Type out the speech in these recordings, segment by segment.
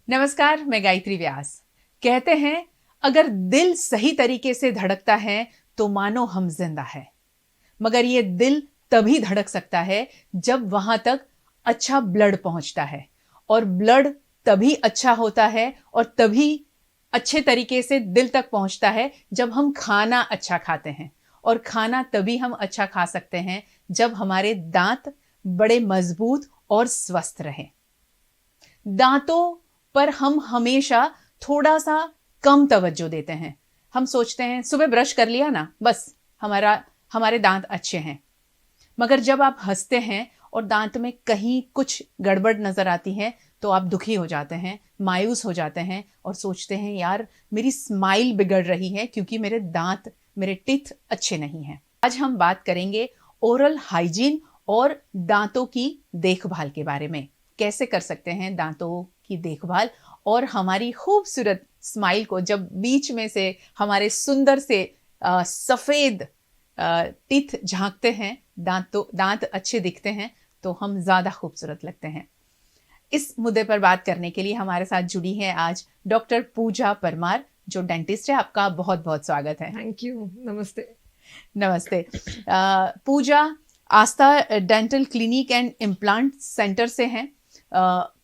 नमस्कार, मैं गायत्री व्यास। कहते हैं अगर दिल सही तरीके से धड़कता है तो मानो हम जिंदा है, मगर ये दिल तभी धड़क सकता है जब वहां तक अच्छा ब्लड पहुंचता है, और ब्लड तभी अच्छा होता है और तभी अच्छे तरीके से दिल तक पहुंचता है जब हम खाना अच्छा खाते हैं। और खाना तभी हम अच्छा खा सकते हैं जब हमारे दांत बड़े मजबूत और स्वस्थ रहें। दांतों पर हम हमेशा थोड़ा सा कम तवज्जो देते हैं। हम सोचते हैं सुबह ब्रश कर लिया ना, बस हमारे दांत अच्छे हैं। मगर जब आप हंसते हैं और दांत में कहीं कुछ गड़बड़ नजर आती है तो आप दुखी हो जाते हैं, मायूस हो जाते हैं और सोचते हैं यार मेरी स्माइल बिगड़ रही है क्योंकि मेरे दांत, मेरे टीथ अच्छे नहीं हैं। आज हम बात करेंगे ओरल हाइजीन और दांतों की देखभाल के बारे में। कैसे कर सकते हैं दांतों की देखभाल और हमारी खूबसूरत स्माइल को, जब बीच में से हमारे सुंदर से सफेद टीथ झांकते हैं, दांत अच्छे दिखते हैं तो हम ज्यादा खूबसूरत लगते हैं। इस मुद्दे पर बात करने के लिए हमारे साथ जुड़ी है आज डॉक्टर पूजा परमार, जो डेंटिस्ट है। आपका बहुत बहुत स्वागत है। Thank you. नमस्ते। नमस्ते। Pooja Aastha dental clinic and implant centre से हैं।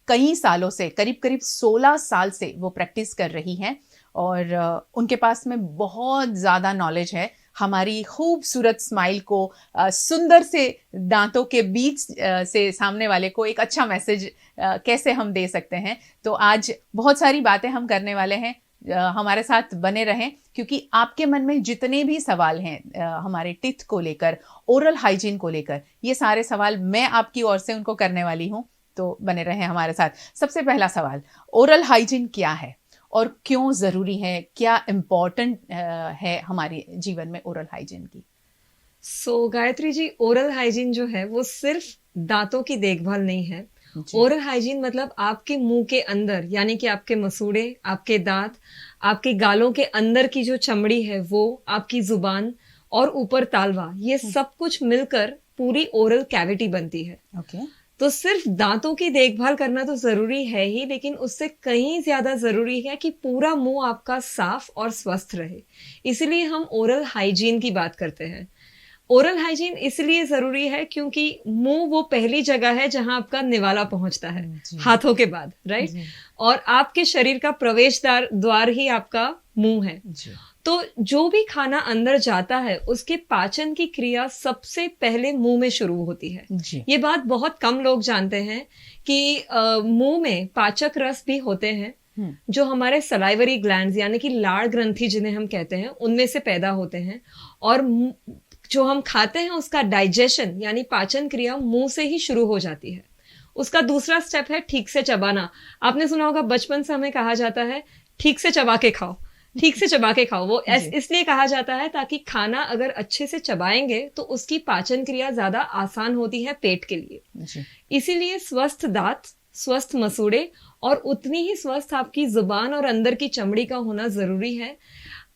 कई सालों से, करीब करीब 16 साल से वो प्रैक्टिस कर रही हैं और उनके पास में बहुत ज़्यादा नॉलेज है हमारी खूबसूरत स्माइल को, सुंदर से दांतों के बीच से सामने वाले को एक अच्छा मैसेज कैसे हम दे सकते हैं। तो आज बहुत सारी बातें हम करने वाले हैं। हमारे साथ बने रहें क्योंकि आपके मन में जितने भी सवाल हैं हमारे टीथ को लेकर, ओरल हाइजीन को लेकर, ये सारे सवाल मैं आपकी ओर से उनको करने वाली हूँ। तो बने रहें हमारे साथ। सबसे पहला सवाल, ओरल हाइजीन क्या है और क्यों ज़रूरी है? क्या इम्पोर्टेंट है हमारे जीवन में ओरल हाइजीन की? गायत्री जी, ओरल हाइजीन जो है वो सिर्फ दांतों की देखभाल नहीं है। ओरल हाइजीन मतलब आपके मुंह के अंदर, यानी कि आपके मसूड़े, आपके दांत, आपके गालों के अंदर की जो चमड़ी है वो, आपकी जुबान और ऊपर तालवा, ये सब कुछ मिलकर पूरी ओरल कैविटी बनती है। तो सिर्फ दांतों की देखभाल करना तो जरूरी है ही, लेकिन उससे कहीं ज्यादा जरूरी है कि पूरा मुंह आपका साफ और स्वस्थ रहे। इसीलिए हम ओरल हाइजीन की बात करते हैं। ओरल हाइजीन इसलिए जरूरी है क्योंकि मुंह वो पहली जगह है जहां आपका निवाला पहुंचता है हाथों के बाद, राइट? और आपके शरीर का प्रवेश द्वार ही आपका मुंह है। तो जो भी खाना अंदर जाता है उसके पाचन की क्रिया सबसे पहले मुंह में शुरू होती है। ये बात बहुत कम लोग जानते हैं कि मुंह में पाचक रस भी होते हैं जो हमारे सलाइवरी ग्लैंड्स, यानी कि लाड़ ग्रंथि जिन्हें हम कहते हैं, उनमें से पैदा होते हैं। और जो हम खाते हैं उसका डाइजेशन यानी पाचन क्रिया मुंह से ही शुरू हो जाती है। उसका दूसरा स्टेप है ठीक से चबाना। आपने सुना होगा बचपन से हमें कहा जाता है ठीक से चबा के खाओ, ठीक से चबा के खाओ। वो इसलिए कहा जाता है ताकि खाना अगर अच्छे से चबाएंगे तो उसकी पाचन क्रिया ज्यादा आसान होती है पेट के लिए। इसीलिए स्वस्थ दांत, स्वस्थ मसूड़े और उतनी ही स्वस्थ आपकी जुबान और अंदर की चमड़ी का होना जरूरी है।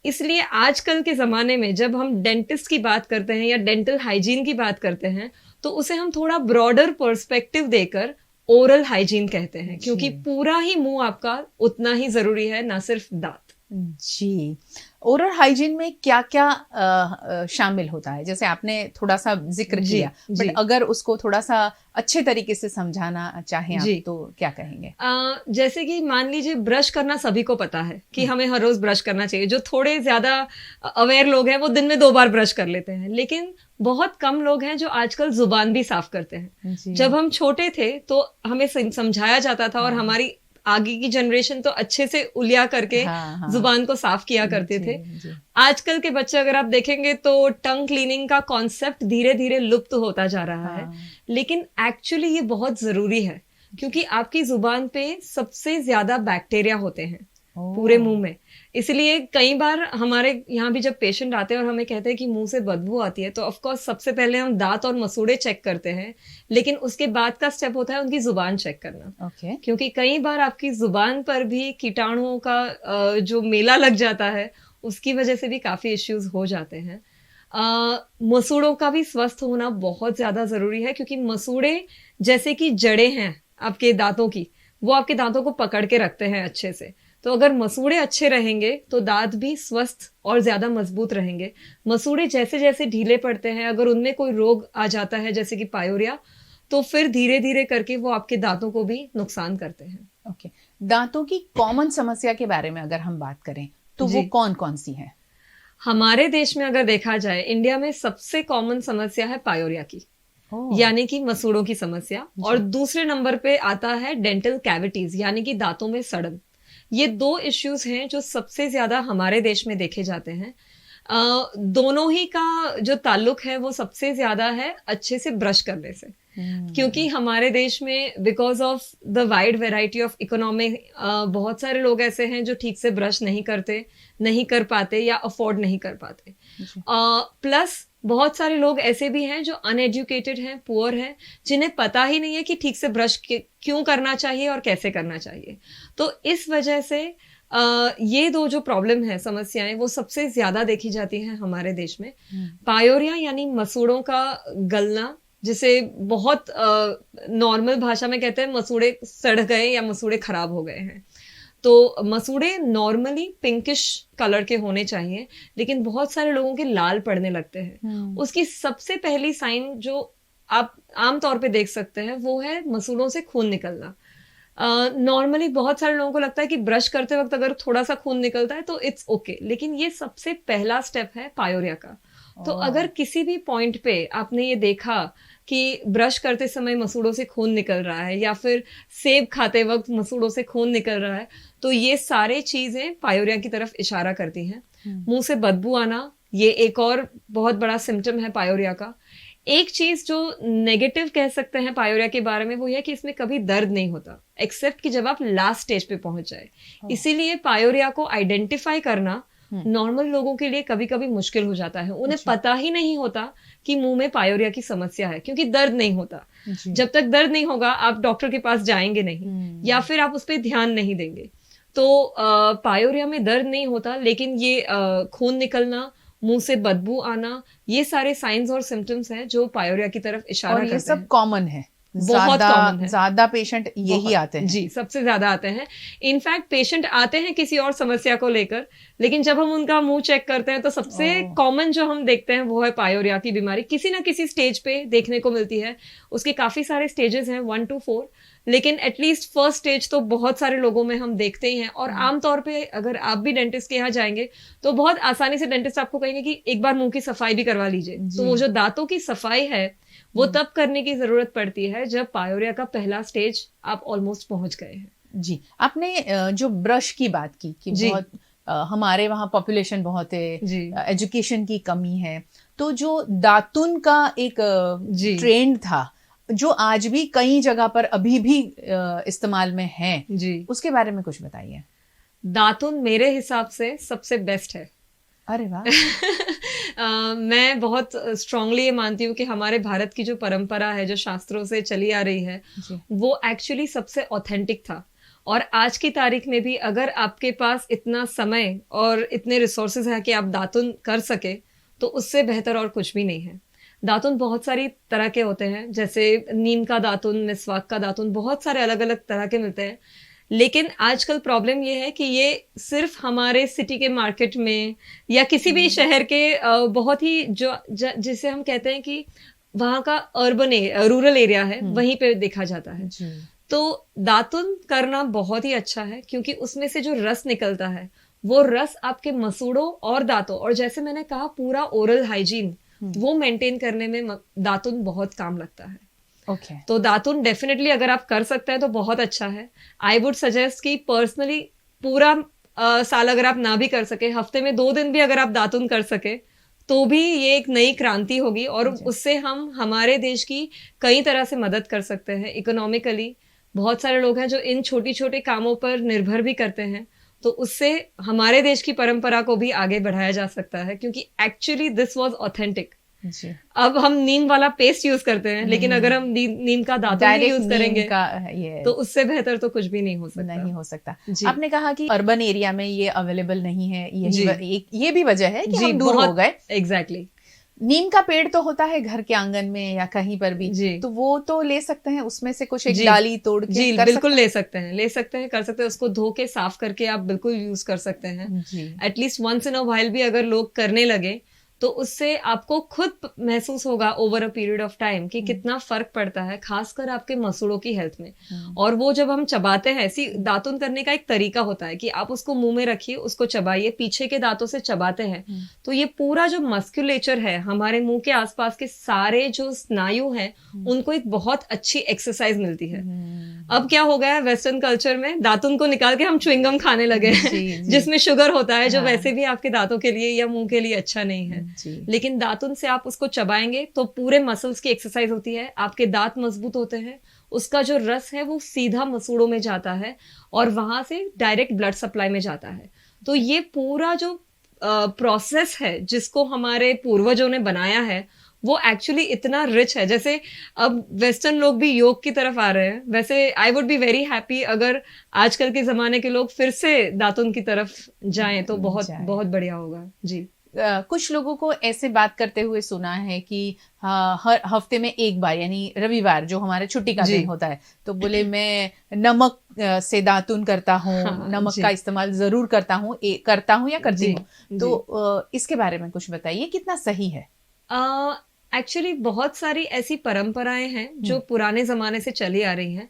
इसलिए आजकल के जमाने में जब हम डेंटिस्ट की बात करते हैं या डेंटल हाइजीन की बात करते हैं तो उसे हम थोड़ा ब्रॉडर पर्सपेक्टिव देकर ओरल हाइजीन कहते हैं, क्योंकि पूरा ही मुंह आपका उतना ही जरूरी है, ना सिर्फ दांत। जी, ओरल हाइजीन में क्या क्या शामिल होता है? जैसे आपने थोड़ा सा जिक्र किया, बट अगर उसको थोड़ा सा अच्छे तरीके से समझाना चाहें आप तो क्या कहेंगे? जैसे कि मान लीजिए ब्रश करना सभी को पता है कि हमें हर रोज ब्रश करना चाहिए। जो थोड़े ज्यादा अवेयर लोग हैं वो दिन में 2 बार ब्रश कर लेते हैं, लेकिन बहुत कम लोग हैं जो आजकल जुबान भी साफ करते हैं। जब हम छोटे थे तो हमें समझाया जाता था और हमारी आगे की जनरेशन तो अच्छे से उलिया करके जुबान को साफ किया करते थे। आजकल के बच्चे अगर आप देखेंगे तो टंग क्लीनिंग का कॉन्सेप्ट धीरे धीरे लुप्त होता जा रहा है, लेकिन एक्चुअली ये बहुत जरूरी है क्योंकि आपकी जुबान पे सबसे ज्यादा बैक्टीरिया होते हैं पूरे मुंह में। इसलिए कई बार हमारे यहाँ भी जब पेशेंट आते हैं और हमें कहते हैं कि मुंह से बदबू आती है तो ऑफ कोर्स सबसे पहले हम दांत और मसूड़े चेक करते हैं, लेकिन उसके बाद का स्टेप होता है उनकी जुबान चेक करना। क्योंकि कई बार आपकी जुबान पर भी कीटाणुओं का जो मेला लग जाता है उसकी वजह से भी काफी इश्यूज हो जाते हैं। मसूड़ों का भी स्वस्थ होना बहुत ज्यादा जरूरी है क्योंकि मसूड़े जैसे कि जड़ें हैं आपके दांतों की, वो आपके दांतों को पकड़ के रखते हैं अच्छे से। तो अगर मसूड़े अच्छे रहेंगे तो दांत भी स्वस्थ और ज्यादा मजबूत रहेंगे। मसूड़े जैसे जैसे ढीले पड़ते हैं, अगर उनमें कोई रोग आ जाता है जैसे कि पायोरिया, तो फिर धीरे धीरे करके वो आपके दांतों को भी नुकसान करते हैं। ओके, दांतों की कॉमन समस्या के बारे में अगर हम बात करें तो वो कौन कौन सी है? हमारे देश में अगर देखा जाए, इंडिया में सबसे कॉमन समस्या है पायोरिया की, यानी कि मसूड़ों की समस्या। और दूसरे नंबर पे आता है डेंटल कैविटीज, यानी कि दांतों में सड़न। ये दो इश्यूज हैं जो सबसे ज्यादा हमारे देश में देखे जाते हैं। दोनों ही का जो ताल्लुक है वो सबसे ज्यादा है अच्छे से ब्रश करने से। क्योंकि हमारे देश में because of the wide variety of economy, बहुत सारे लोग ऐसे हैं जो ठीक से ब्रश नहीं करते, नहीं कर पाते या अफोर्ड नहीं कर पाते। प्लस बहुत सारे लोग ऐसे भी हैं जो अनएजुकेटेड हैं, पुअर हैं, जिन्हें पता ही नहीं है कि ठीक से ब्रश क्यों करना चाहिए और कैसे करना चाहिए। तो इस वजह से ये दो जो प्रॉब्लम है, समस्याएं, वो सबसे ज्यादा देखी जाती हैं हमारे देश में। पायोरिया यानी मसूड़ों का गलना, जिसे बहुत नॉर्मल भाषा में कहते हैं मसूड़े सड़ गए या मसूड़े खराब हो गए हैं। तो मसूड़े नॉर्मली पिंकिश कलर के होने चाहिए, लेकिन बहुत सारे लोगों के लाल पड़ने लगते हैं। उसकी सबसे पहली साइन जो आप आमतौर पे देख सकते हैं वो है मसूड़ों से खून निकलना। नॉर्मली बहुत सारे लोगों को लगता है कि ब्रश करते वक्त अगर थोड़ा सा खून निकलता है तो इट्स ओके, लेकिन ये सबसे पहला स्टेप है पायोरिया का। तो अगर किसी भी पॉइंट पे आपने ये देखा कि ब्रश करते समय मसूड़ों से खून निकल रहा है या फिर सेब खाते वक्त मसूड़ों से खून निकल रहा है, तो ये सारे चीजें पायोरिया की तरफ इशारा करती हैं। मुंह से बदबू आना, ये एक और बहुत बड़ा सिम्टम है पायोरिया का। एक चीज जो नेगेटिव कह सकते हैं पायोरिया के बारे में वो है कि इसमें कभी दर्द नहीं होता, एक्सेप्ट कि जब आप लास्ट स्टेज पे पहुंच जाए। इसीलिए पायोरिया को आइडेंटिफाई करना नॉर्मल लोगों के लिए कभी कभी मुश्किल हो जाता है। उन्हें पता ही नहीं होता कि मुंह में पायोरिया की समस्या है, क्योंकि दर्द नहीं होता। जब तक दर्द नहीं होगा आप डॉक्टर के पास जाएंगे नहीं, या फिर आप उस पर ध्यान नहीं देंगे। तो पायोरिया में दर्द नहीं होता, लेकिन ये खून निकलना, मुंह से बदबू आना, ये सारे साइंस और सिम्टम्स हैं जो पायोरिया की तरफ इशारा करते हैं। और ये सब कॉमन है, बहुत कॉमन है। ज्यादा पेशेंट यही आते हैं। जी, सबसे ज्यादा आते हैं। इनफैक्ट पेशेंट आते हैं किसी और समस्या को लेकर, लेकिन जब हम उनका मुंह चेक करते हैं तो सबसे कॉमन जो हम देखते हैं वो है पायोरिया की बीमारी। किसी ना किसी स्टेज पे देखने को मिलती है। उसके काफी सारे स्टेजेस हैं, 1 to 4, लेकिन एटलीस्ट फर्स्ट स्टेज तो बहुत सारे लोगों में हम देखते ही हैं। और आमतौर पे अगर आप भी डेंटिस्ट के यहाँ जाएंगे तो बहुत आसानी से डेंटिस्ट आपको कहेंगे कि एक बार मुंह की सफाई भी करवा लीजिए। तो वो जो दांतों की सफाई है वो तब करने की जरूरत पड़ती है जब पायोरिया का पहला स्टेज आप ऑलमोस्ट पहुंच गए हैं। जी, आपने जो ब्रश की बात की कि बहुत हमारे वहाँ पॉपुलेशन बहुत है, एजुकेशन की कमी है, तो जो दातुन का एक ट्रेंड था जो आज भी कई जगह पर अभी भी इस्तेमाल में है, उसके बारे में कुछ बताइए। दातुन मेरे हिसाब से सबसे बेस्ट है। अरे वाह। मैं बहुत स्ट्रांगली ये मानती हूँ कि हमारे भारत की जो परंपरा है, जो शास्त्रों से चली आ रही है, वो एक्चुअली सबसे ऑथेंटिक था। और आज की तारीख में भी अगर आपके पास इतना समय और इतने रिसोर्सेज है कि आप दातुन कर सके, तो उससे बेहतर और कुछ भी नहीं है। दातुन बहुत सारी तरह के होते हैं, जैसे नीम का दातुन, मिसवाक का दातुन, बहुत सारे अलग अलग तरह के मिलते हैं। लेकिन आजकल प्रॉब्लम ये है कि ये सिर्फ हमारे सिटी के मार्केट में या किसी भी शहर के बहुत ही जिसे हम कहते हैं कि वहाँ का रूरल एरिया है, वहीं पे देखा जाता है। तो दातुन करना बहुत ही अच्छा है, क्योंकि उसमें से जो रस निकलता है वो रस आपके मसूड़ों और दांतों, और जैसे मैंने कहा पूरा ओरल हाइजीन, वो मेंटेन करने में दातुन बहुत काम लगता है। तो दातुन डेफिनेटली अगर आप कर सकते हैं तो बहुत अच्छा है। आई वुड सजेस्ट कि पर्सनली पूरा साल अगर आप ना भी कर सके, हफ्ते में 2 दिन भी अगर आप दातुन कर सके तो भी ये एक नई क्रांति होगी, और उससे हम हमारे देश की कई तरह से मदद कर सकते हैं इकोनॉमिकली। बहुत सारे लोग हैं जो इन छोटी छोटे कामों पर निर्भर भी करते हैं, तो उससे हमारे देश की परंपरा को भी आगे बढ़ाया जा सकता है, क्योंकि एक्चुअली दिस वाज ऑथेंटिक। अब हम नीम वाला पेस्ट यूज करते हैं, लेकिन अगर हम नीम का दातुन यूज करेंगे तो उससे बेहतर तो कुछ भी नहीं हो सकता। आपने कहा कि अर्बन एरिया में ये अवेलेबल नहीं है, ये भी वजह है कि हम दूर हो गए। एग्जैक्टली। नीम का पेड़ तो होता है घर के आंगन में या कहीं पर भी, जी तो वो तो ले सकते हैं, उसमें से कुछ एक जी डाली तोड़ के जी कर बिल्कुल सकते ले सकते हैं, ले सकते हैं, कर सकते हैं। उसको धो के साफ करके आप बिल्कुल यूज कर सकते हैं। हैं? जी। At least once in a while भी अगर लोग करने लगे तो उससे आपको खुद महसूस होगा over a period of time कि कितना फर्क पड़ता है, खासकर आपके मसूड़ों की हेल्थ में। और वो जब हम चबाते हैं, ऐसी दातुन करने का एक तरीका होता है कि आप उसको मुंह में रखिए, उसको चबाइए, पीछे के दांतों से चबाते हैं, तो ये पूरा जो मस्कुलेचर है हमारे मुंह के आसपास के सारे जो स्नायु हैं उनको एक बहुत अच्छी एक्सरसाइज मिलती है। अब क्या हो गया है वेस्टर्न कल्चर में, दातुन को निकाल के हम च्युइंगम खाने लगे हैं जी, जी। जिसमें शुगर होता है, जो हाँ। वैसे भी आपके दांतों के लिए या मुंह के लिए अच्छा नहीं है। जी। लेकिन दातुन से आप उसको चबाएंगे तो पूरे मसल्स की एक्सरसाइज होती है, आपके दांत मजबूत होते हैं, उसका जो रस है वो सीधा मसूड़ों में जाता है और वहां से डायरेक्ट ब्लड सप्लाई में जाता है। तो ये पूरा जो प्रोसेस है जिसको हमारे पूर्वजों ने बनाया है वो एक्चुअली इतना रिच है। जैसे अब वेस्टर्न लोग भी योग की तरफ आ रहे हैं, वैसे I would be very happy अगर आजकल के जमाने के लोग फिर से दातुन की तरफ जाएं तो बहुत जाएं। बहुत बढ़िया होगा। जी कुछ लोगों को ऐसे बात करते हुए सुना है कि हर हफ्ते में एक बार यानी रविवार जो हमारे छुट्टी का जी दिन होता है, तो बोले मैं नमक से दातुन करता हूँ, हाँ नमक जी का इस्तेमाल जरूर करता हूँ, करता हूँ या करती जी हूँ, तो इसके बारे में कुछ बताइए, कितना सही है? एक्चुअली बहुत सारी ऐसी परंपराएं हैं जो पुराने जमाने से चली आ रही हैं।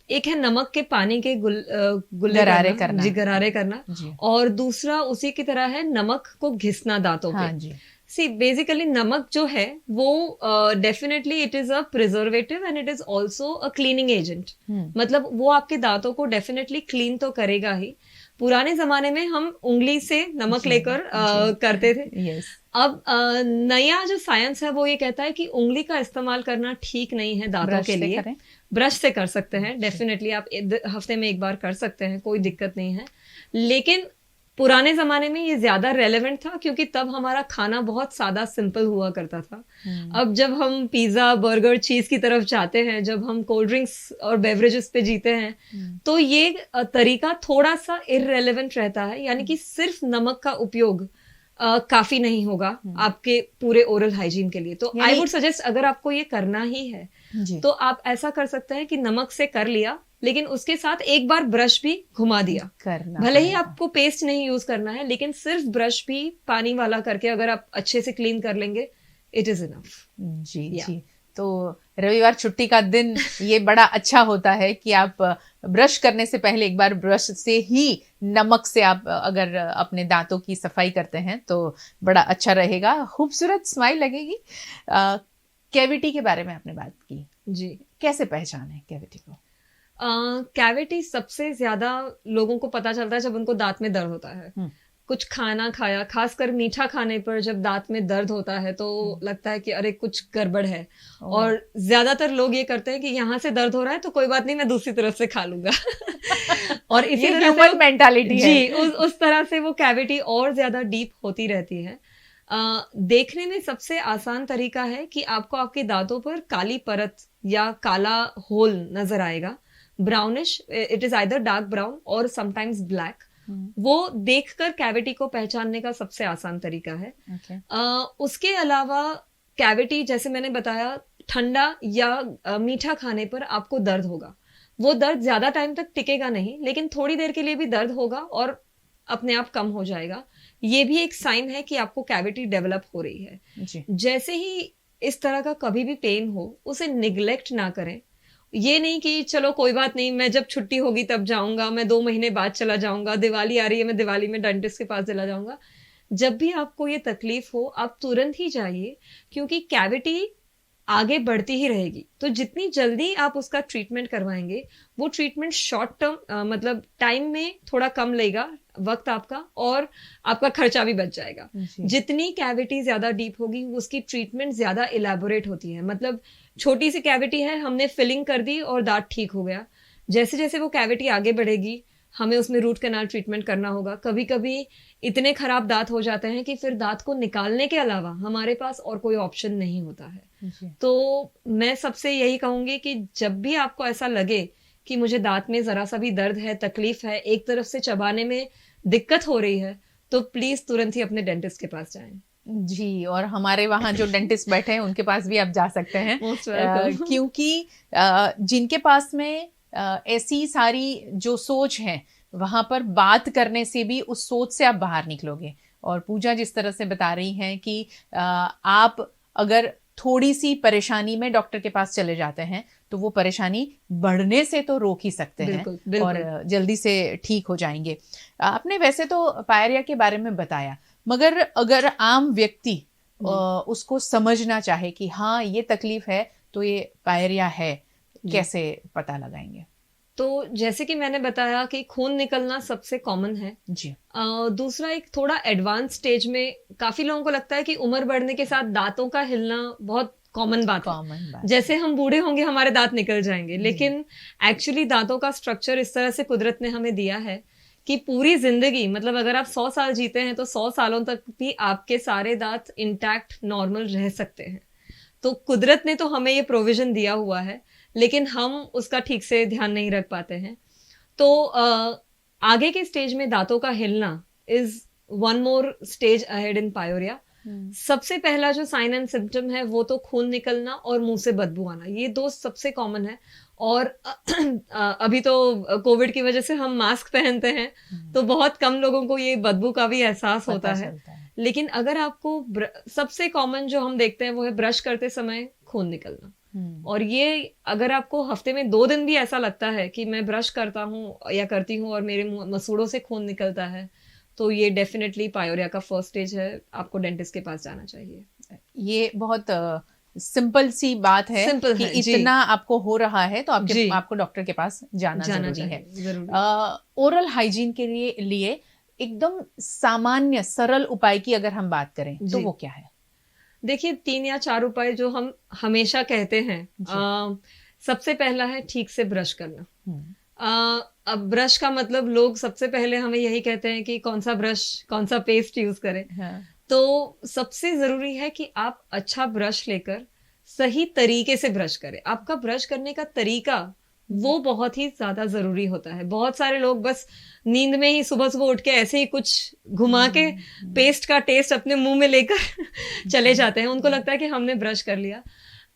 एक है नमक के पानी के गुल्ले गरारे करना, करना। जी गरारे करना, जी। और दूसरा उसी की तरह है नमक को घिसना दांतों हाँ पे। जी। सी बेसिकली नमक जो है वो definitely it is a preservative and it is also a cleaning agent. मतलब वो आपके दांतों को डेफिनेटली क्लीन तो करेगा ही। पुराने जमाने में हम उंगली से नमक जी, लेकर जी। करते थे। यस। अब नया जो साइंस है वो ये कहता है कि उंगली का इस्तेमाल करना ठीक नहीं है दांतों ब्रश के से लिए। करें। ब्रश से कर सकते हैं, डेफिनेटली आप हफ्ते में एक बार कर सकते हैं, कोई दिक्कत नहीं है। लेकिन पुराने जमाने में ये ज्यादा रेलेवेंट था क्योंकि तब हमारा खाना बहुत सादा सिंपल हुआ करता था। अब जब हम पिज्जा बर्गर चीज की तरफ जाते हैं, जब हम कोल्ड ड्रिंक्स और बेवरेजेस पे जीते हैं, तो ये तरीका थोड़ा सा इररेलेवेंट रहता है। यानी कि सिर्फ नमक का उपयोग काफी नहीं होगा आपके पूरे ओरल हाइजीन के लिए। तो आई वुड सजेस्ट अगर आपको ये करना ही है जी। तो आप ऐसा कर सकते हैं कि नमक से कर लिया, लेकिन उसके साथ एक बार ब्रश भी घुमा दिया। करना भले ही पड़ेगा। आपको पेस्ट नहीं यूज करना है, लेकिन सिर्फ ब्रश भी पानी वाला करके अगर आप अच्छे से क्लीन कर लेंगे, इट इज इनफ। जी या। जी। तो रविवार छुट्टी का दिन ये बड़ा अच्छा होता है कि आप ब्रश करने से पहले एक बार ब्रश से ही नमक से आप अगर अपने दांतों की सफाई करते हैं तो बड़ा अच्छा रहेगा, खूबसूरत स्माइल लगेगी। कैविटी के बारे में आपने बात की जी, कैसे पहचाने कैविटी को? कैविटी सबसे ज्यादा लोगों को पता चलता है जब उनको दांत में दर्द होता है। कुछ खाना खाया, खासकर मीठा खाने पर जब दांत में दर्द होता है तो लगता है कि अरे कुछ गड़बड़ है। और ज्यादातर लोग ये करते हैं कि यहाँ से दर्द हो रहा है तो कोई बात नहीं, मैं दूसरी तरफ से खा लूंगा और इसी तरह ह्यूमन मेंटालिटी है। जी उस तरह से वो कैविटी और ज्यादा डीप होती रहती है। देखने में सबसे आसान तरीका है कि आपको आपके दांतों पर काली परत या काला होल नजर आएगा, brownish, it is either dark brown और समटाइम्स ब्लैक। वो देखकर कैविटी को पहचानने का सबसे आसान तरीका है। उसके अलावा कैविटी, जैसे मैंने बताया, ठंडा या मीठा खाने पर आपको दर्द होगा। वो दर्द ज्यादा टाइम तक टिकेगा नहीं, लेकिन थोड़ी देर के लिए भी दर्द होगा और अपने आप कम हो जाएगा। ये भी एक साइन है कि आपको कैविटी डेवलप हो रही है। जी। जैसे ही इस तरह का कभी भी पेन हो, उसे निग्लेक्ट ना करें। ये नहीं कि चलो कोई बात नहीं, मैं जब छुट्टी होगी तब जाऊंगा, मैं 2 महीने बाद चला जाऊंगा, दिवाली आ रही है मैं दिवाली में डेंटिस्ट के पास चला जाऊंगा। जब भी आपको ये तकलीफ हो आप तुरंत ही जाइए, क्योंकि कैविटी आगे बढ़ती ही रहेगी। तो जितनी जल्दी आप उसका ट्रीटमेंट करवाएंगे, वो ट्रीटमेंट शॉर्ट टर्म मतलब टाइम में थोड़ा कम लेगा वक्त आपका, और आपका खर्चा भी बच जाएगा। जितनी कैविटी ज्यादा डीप होगी उसकी ट्रीटमेंट ज्यादा इलेबोरेट होती है। मतलब छोटी सी कैविटी है, हमने फिलिंग कर दी और दांत ठीक हो गया। जैसे जैसे वो कैविटी आगे बढ़ेगी हमें उसमें रूट कैनाल ट्रीटमेंट करना होगा। कभी कभी इतने खराब दांत हो जाते हैं कि फिर दांत को निकालने के अलावा हमारे पास और कोई ऑप्शन नहीं होता है। तो मैं सबसे यही कहूंगी कि जब भी आपको ऐसा लगे कि मुझे दांत में जरा सा भी दर्द है, तकलीफ है, एक तरफ से चबाने में दिक्कत हो रही है, तो प्लीज तुरंत ही अपने डेंटिस्ट के पास जाएं। जी, और हमारे वहाँ जो डेंटिस्ट बैठे हैं उनके पास भी आप जा सकते हैं। Most welcome. क्योंकि जिनके पास में ऐसी सारी जो सोच है, वहाँ पर बात करने से भी उस सोच से आप बाहर निकलोगे। और पूजा जिस तरह से बता रही हैं कि आप अगर थोड़ी सी परेशानी में डॉक्टर के पास चले जाते हैं तो वो परेशानी बढ़ने से तो रोक ही सकते हैं बिल्कुल, बिल्कुल। और जल्दी से ठीक हो जाएंगे। आपने वैसे तो पायरिया के बारे में बताया, मगर अगर आम व्यक्ति उसको समझना चाहे कि हाँ ये तकलीफ है तो ये पायरिया है, कैसे पता लगाएंगे? तो जैसे कि मैंने बताया कि खून निकलना सबसे कॉमन है जी। दूसरा एक थोड़ा एडवांस स्टेज में काफी लोगों को लगता है कि उम्र बढ़ने के साथ दांतों का हिलना बहुत कॉमन बात है। जैसे हम बूढ़े होंगे हमारे दांत निकल जाएंगे, लेकिन एक्चुअली दांतों का स्ट्रक्चर इस तरह से कुदरत ने हमें दिया है कि पूरी जिंदगी, मतलब अगर आप 100 साल जीते हैं तो 100 सालों तक भी आपके सारे दांत इंटैक्ट नॉर्मल रह सकते हैं। तो कुदरत ने तो हमें ये प्रोविजन दिया हुआ है, लेकिन हम उसका ठीक से ध्यान नहीं रख पाते हैं। तो आगे के स्टेज में दांतों का हिलना is one more stage ahead in pyorrhoea. सबसे पहला जो साइन एंड सिम्टम है वो तो खून निकलना और मुंह से बदबू आना, ये दो सबसे कॉमन है। और अभी तो कोविड की वजह से हम मास्क पहनते हैं तो बहुत कम लोगों को ये बदबू का भी एहसास होता है। लेकिन अगर आपको सबसे कॉमन जो हम देखते हैं वो है ब्रश करते समय खून निकलना। और ये अगर आपको हफ्ते में 2 दिन भी ऐसा लगता है कि मैं ब्रश करता हूँ या करती हूँ और मेरे मसूड़ों से खून निकलता है, तो ये डेफिनेटली पायोरिया का फर्स्ट स्टेज है, आपको डेंटिस्ट के पास जाना चाहिए। ये बहुत सिंपल सी बात है कि इतना आपको हो रहा है तो आपको डॉक्टर के पास जाना जरूरी है। ओरल हाइजीन के लिए एकदम सामान्य सरल उपाय की अगर हम बात करें तो वो क्या है? देखिए 3 या 4 उपाय जो हम हमेशा कहते हैं। सबसे पहला है ठीक से ब्रश करना। अब ब्रश का मतलब लोग सबसे पहले हमें यही कहते हैं कि कौन सा ब्रश, कौन सा पेस्ट यूज करें। तो सबसे जरूरी है कि आप अच्छा ब्रश लेकर सही तरीके से ब्रश करें। आपका ब्रश करने का तरीका वो बहुत ही ज्यादा जरूरी होता है। बहुत सारे लोग बस नींद में ही सुबह सुबह उठ के ऐसे ही कुछ घुमा के पेस्ट का टेस्ट अपने मुंह में लेकर चले जाते हैं। उनको लगता है कि हमने ब्रश कर लिया।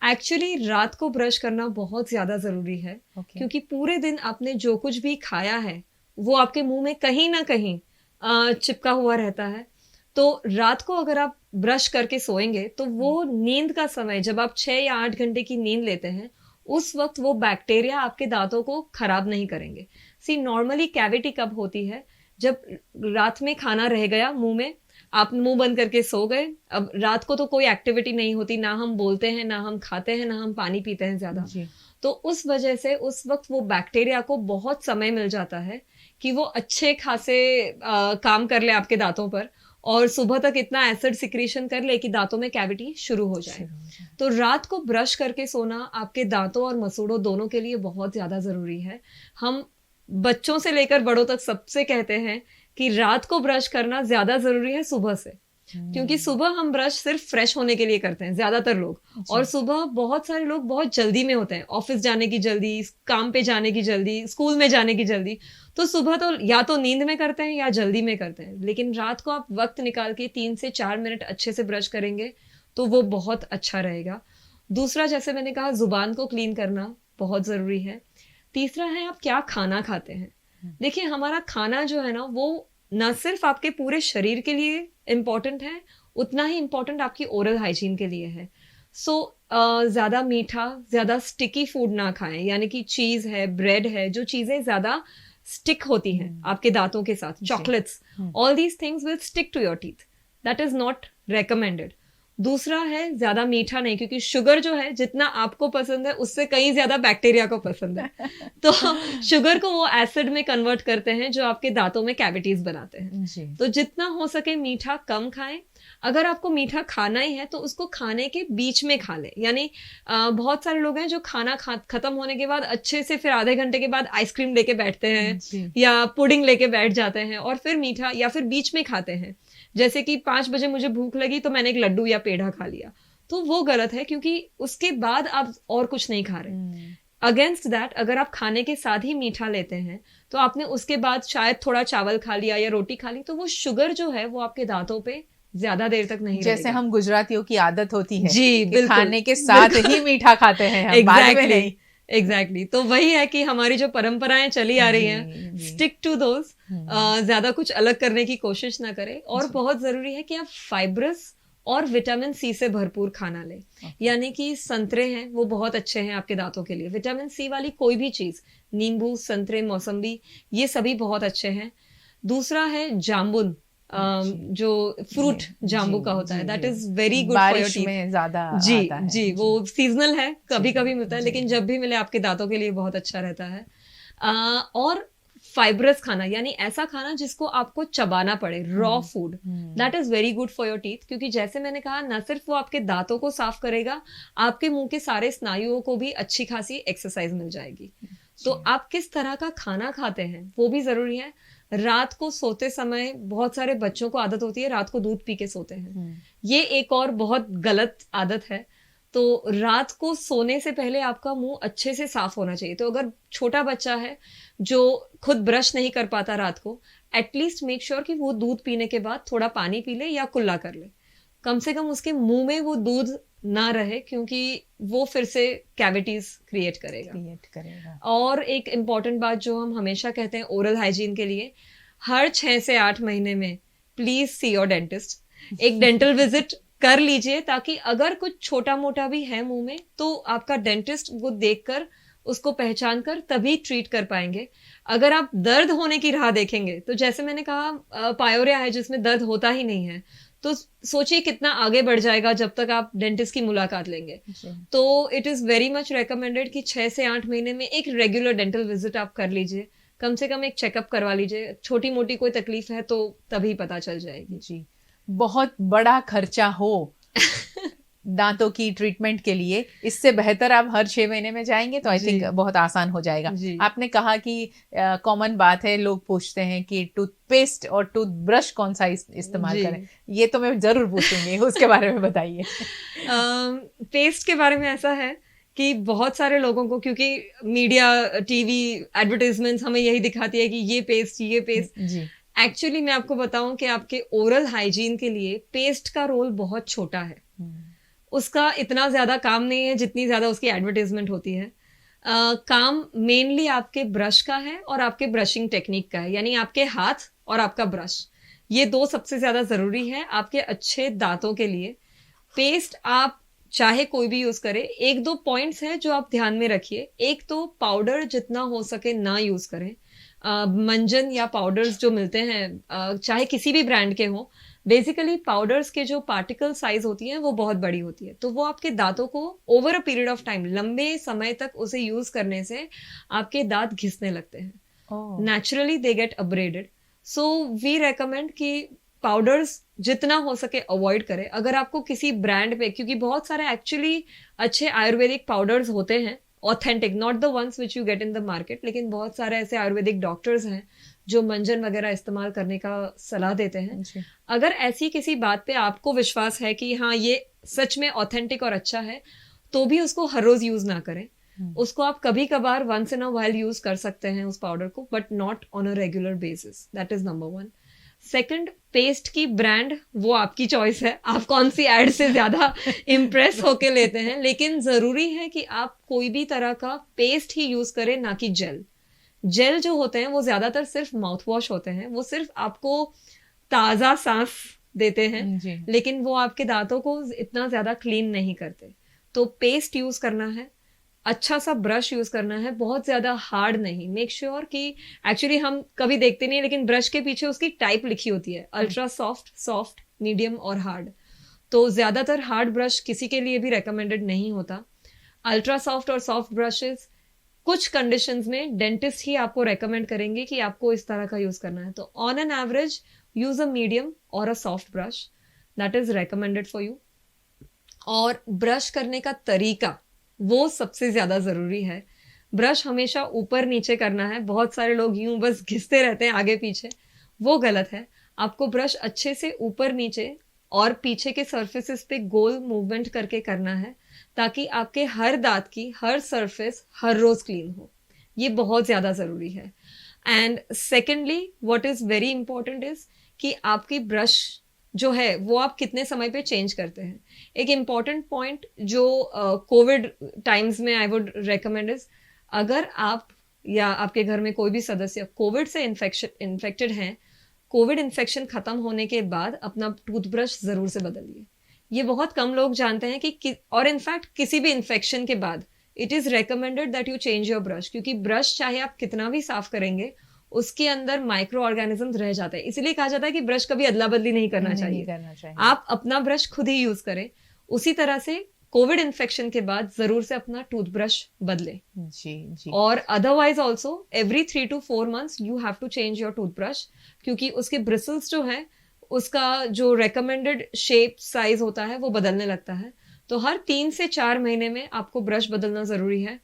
एक्चुअली रात को ब्रश करना बहुत ज्यादा जरूरी है, क्योंकि पूरे दिन आपने जो कुछ भी खाया है वो आपके मुंह में कहीं ना कहीं चिपका हुआ रहता है। तो रात को अगर आप ब्रश करके सोएंगे तो वो नींद का समय, जब आप 6 या 8 घंटे की नींद लेते हैं, उस वक्त वो बैक्टीरिया आपके दांतों को खराब नहीं करेंगे। नॉर्मली कैविटी कब होती है? जब रात में खाना रह गया मुंह में, आप मुंह बंद करके सो गए। अब रात को तो कोई एक्टिविटी नहीं होती, ना हम बोलते हैं, ना हम खाते हैं, ना हम पानी पीते हैं ज्यादा। तो उस वजह से उस वक्त वो बैक्टीरिया को बहुत समय मिल जाता है कि वो अच्छे खासे काम कर ले आपके दांतों पर, और सुबह तक इतना एसिड सिक्रीशन कर ले कि दांतों में कैविटी शुरू हो जाए। तो रात को ब्रश करके सोना आपके दांतों और मसूड़ों दोनों के लिए बहुत ज्यादा जरूरी है। हम बच्चों से लेकर बड़ों तक सबसे कहते हैं कि रात को ब्रश करना ज्यादा जरूरी है सुबह से, क्योंकि सुबह हम ब्रश सिर्फ फ्रेश होने के लिए करते हैं ज्यादातर लोग, और सुबह बहुत सारे लोग बहुत जल्दी में होते हैं, ऑफिस जाने की जल्दी, काम पे जाने की जल्दी, स्कूल में जाने की जल्दी। तो सुबह तो या तो नींद में करते हैं या जल्दी में करते हैं, लेकिन रात को आप वक्त निकाल के 3 से 4 मिनट अच्छे से ब्रश करेंगे तो वो बहुत अच्छा रहेगा। दूसरा, जैसे मैंने कहा, जुबान को क्लीन करना बहुत जरूरी है। तीसरा है आप क्या खाना खाते हैं। देखिए हमारा खाना जो है ना, वो न सिर्फ आपके पूरे शरीर के लिए इम्पोर्टेंट है, उतना ही इम्पोर्टेंट आपकी ओरल हाइजीन के लिए है। ज्यादा मीठा, ज्यादा स्टिकी फूड ना खाएं, यानी कि चीज है, ब्रेड है, जो चीजें ज्यादा स्टिक होती हैं आपके दांतों के साथ, chocolates, all these things will stick to your teeth, that is not recommended. दूसरा है ज्यादा मीठा नहीं, क्योंकि शुगर जो है जितना आपको पसंद है उससे कहीं ज्यादा बैक्टीरिया को पसंद है। तो शुगर को वो एसिड में कन्वर्ट करते हैं जो आपके दांतों में कैविटीज बनाते हैं। तो जितना हो सके मीठा कम खाएं। अगर आपको मीठा खाना ही है तो उसको खाने के बीच में खा लें। यानी बहुत सारे लोग हैं जो खाना खत्म होने के बाद अच्छे से फिर आधे घंटे के बाद आइसक्रीम लेके बैठते हैं या पुडिंग लेके बैठ जाते हैं और फिर मीठा, या फिर बीच में खाते हैं। जैसे कि 5 बजे मुझे भूख लगी तो मैंने एक लड्डू या पेड़ा खा लिया, तो वो गलत है, क्योंकि उसके बाद आप और कुछ नहीं खा रहे। अगेंस्ट दैट, अगर आप खाने के साथ ही मीठा लेते हैं तो आपने उसके बाद शायद थोड़ा चावल खा लिया या रोटी खा ली, तो वो शुगर जो है वो आपके दांतों पे ज्यादा देर तक नहीं जैसे रहेगा। हम गुजरातियों की आदत होती है जी, कि बिल्कुल, खाने के साथ ही मीठा खाते हैं हम, बाद में नहीं। एग्जैक्टली तो वही है कि हमारी जो परंपराएं चली आ रही हैं, जी। स्टिक टू दोज, ज्यादा कुछ अलग करने की कोशिश ना करें। और बहुत जरूरी है कि आप फाइब्रस और विटामिन सी से भरपूर खाना लें। यानी कि संतरे हैं, वो बहुत अच्छे हैं आपके दांतों के लिए। विटामिन सी वाली कोई भी चीज, नींबू, संतरे, मौसम्बी, ये सभी बहुत अच्छे हैं। दूसरा है जामुन, जो फ्रूट जाम्बू का होता है, that is very good for your बारिश टीथ। में ज्यादा जी आता है। जी, वो सीजनल है, कभी कभी मिलता है, जी। लेकिन जब भी मिले आपके दांतों के लिए बहुत अच्छा रहता है। और फाइब्रस खाना, यानी ऐसा खाना जिसको आपको चबाना पड़े, raw food, that is very good for your teeth. क्योंकि जैसे मैंने कहा, न सिर्फ वो आपके दांतों को साफ करेगा, आपके मुंह के सारे स्नायुओं को भी अच्छी खासी एक्सरसाइज मिल जाएगी। तो आप किस तरह का खाना खाते हैं वो भी जरूरी है। रात को सोते समय बहुत सारे बच्चों को आदत होती है रात को दूध पी के सोते हैं। ये एक और बहुत गलत आदत है। तो रात को सोने से पहले आपका मुंह अच्छे से साफ होना चाहिए। तो अगर छोटा बच्चा है जो खुद ब्रश नहीं कर पाता रात को, एटलीस्ट मेक श्योर कि वो दूध पीने के बाद थोड़ा पानी पी ले या कुल्ला कर ले। कम से कम उसके मुंह में वो दूध ना रहे, क्योंकि वो फिर से कैविटीज क्रिएट करेगा। और एक इम्पॉर्टेंट बात जो हम हमेशा कहते हैं ओरल हाइजीन के लिए, हर 6 से 8 महीने में प्लीज सी योर डेंटिस्ट। एक डेंटल विजिट कर लीजिए, ताकि अगर कुछ छोटा मोटा भी है मुंह में तो आपका डेंटिस्ट वो देखकर, उसको पहचान कर तभी ट्रीट कर पाएंगे। अगर आप दर्द होने की राह देखेंगे, तो जैसे मैंने कहा पायोरिया है जिसमें दर्द होता ही नहीं है, तो सोचिए कितना आगे बढ़ जाएगा जब तक आप डेंटिस्ट की मुलाकात लेंगे। तो it is very much recommended कि 6 से 8 महीने में एक रेगुलर डेंटल विजिट आप कर लीजिए। कम से कम एक चेकअप करवा लीजिए। छोटी मोटी कोई तकलीफ है तो तभी पता चल जाएगी। जी, बहुत बड़ा खर्चा हो दांतों की ट्रीटमेंट के लिए, इससे बेहतर आप हर 6 महीने में जाएंगे तो आई थिंक बहुत आसान हो जाएगा। आपने कहा कि कॉमन बात है, लोग पूछते हैं कि टूथपेस्ट और टूथब्रश कौन सा इस्तेमाल करें। ये तो मैं जरूर पूछूंगी, उसके बारे में बताइए। पेस्ट के बारे में ऐसा है कि बहुत सारे लोगों को, क्योंकि मीडिया, टीवी, एडवर्टाइजमेंट्स हमें यही दिखाती है कि ये पेस्ट। जी। एक्चुअली मैं आपको बताऊं कि आपके ओरल हाइजीन के लिए पेस्ट का रोल बहुत छोटा है। उसका इतना ज्यादा काम नहीं है जितनी ज्यादा उसकी एडवर्टाइजमेंट होती है। काम मेनली आपके ब्रश का है और आपके ब्रशिंग टेक्निक का है, यानी आपके हाथ और आपका ब्रश, ये दो सबसे ज्यादा जरूरी है आपके अच्छे दांतों के लिए। पेस्ट आप चाहे कोई भी यूज करे। 1-2 पॉइंट्स हैं जो आप ध्यान में रखिए। एक तो पाउडर जितना हो सके ना यूज करें। मंजन या पाउडर्स जो मिलते हैं, चाहे किसी भी ब्रांड के हों, बेसिकली पाउडर्स के जो पार्टिकल साइज होती है वो बहुत बड़ी होती है। तो वो आपके दांतों को over a period of time, लंबे समय तक उसे यूज करने से आपके दांत घिसने लगते हैं। Naturally they get abraded. So we recommend कि पाउडर्स जितना हो सके अवॉइड करें। अगर आपको किसी ब्रांड पे, क्योंकि बहुत सारे एक्चुअली अच्छे आयुर्वेदिक पाउडर्स होते हैं, authentic, not the ones which you get in the market, लेकिन बहुत सारे ऐसे आयुर्वेदिक डॉक्टर्स हैं जो मंजन वगैरह इस्तेमाल करने का सलाह देते हैं। अगर ऐसी किसी बात पे आपको विश्वास है कि हाँ ये सच में ऑथेंटिक और अच्छा है, तो भी उसको हर रोज यूज ना करें। उसको आप कभी कभार once in a while use कर सकते हैं उस पाउडर को, but not on a regular basis. That is number 1। Second, paste की ब्रांड वो आपकी चॉइस है, आप कौन सी एड से ज्यादा इम्प्रेस होके लेते हैं, लेकिन जरूरी है कि आप कोई भी तरह का पेस्ट ही यूज करें, ना कि जेल। जेल जो होते हैं वो ज्यादातर सिर्फ माउथ वॉश होते हैं, वो सिर्फ आपको ताजा सांस देते हैं, लेकिन वो आपके दांतों को इतना ज्यादा क्लीन नहीं करते। तो पेस्ट यूज करना है, अच्छा सा ब्रश यूज करना है, बहुत ज्यादा हार्ड नहीं। मेक श्योर कि एक्चुअली हम कभी देखते नहीं, लेकिन ब्रश के पीछे उसकी टाइप लिखी होती है, अल्ट्रा सॉफ्ट, सॉफ्ट, मीडियम और हार्ड। तो ज्यादातर हार्ड ब्रश किसी के लिए भी रेकमेंडेड नहीं होता। अल्ट्रा सॉफ्ट और सॉफ्ट ब्रशेस कुछ कंडीशंस में डेंटिस्ट ही आपको रेकमेंड करेंगे कि आपको इस तरह का यूज करना है। तो on an average use a medium और a soft brush, that is recommended for you. और ब्रश करने का तरीका वो सबसे ज्यादा जरूरी है। ब्रश हमेशा ऊपर नीचे करना है। बहुत सारे लोग यूं बस घिसते रहते हैं आगे पीछे, वो गलत है। आपको ब्रश अच्छे से ऊपर नीचे और पीछे के सरफेसेस पे गोल मूवमेंट करके करना है, ताकि आपके हर दांत की हर सरफेस हर रोज क्लीन हो। ये बहुत ज्यादा जरूरी है। And secondly what is very important is कि आपकी ब्रश जो है वो आप कितने समय पे चेंज करते हैं। एक इम्पॉर्टेंट पॉइंट जो कोविड टाइम्स में आई वुड रेकमेंड इज, अगर आप या आपके घर में कोई भी सदस्य कोविड से इन्फेक्टेड हैं, कोविड इन्फेक्शन खत्म होने के बाद अपना टूथब्रश जरूर से बदलिए। ये बहुत कम लोग जानते हैं और इनफैक्ट किसी भी इन्फेक्शन के बाद it is recommended that you change your brush, क्योंकि ब्रश चाहे आप कितना भी साफ करेंगे उसके अंदर माइक्रो ऑर्गेनिजम्स रह जाते हैं। इसीलिए कहा जाता है कि ब्रश कभी अदला बदली नहीं करना चाहिए। आप अपना ब्रश खुद ही यूज करें। उसी तरह से कोविड इन्फेक्शन के बाद जरूर से अपना टूथब्रश बदले। जी। और otherwise also every 3 to 4 months you have to change your toothbrush, क्योंकि उसके ब्रिसल्स जो है उसका जो रेकमेंडेड शेप साइज होता है वो बदलने लगता है। तो हर 3 से 4 महीने में आपको ब्रश बदलना जरूरी है।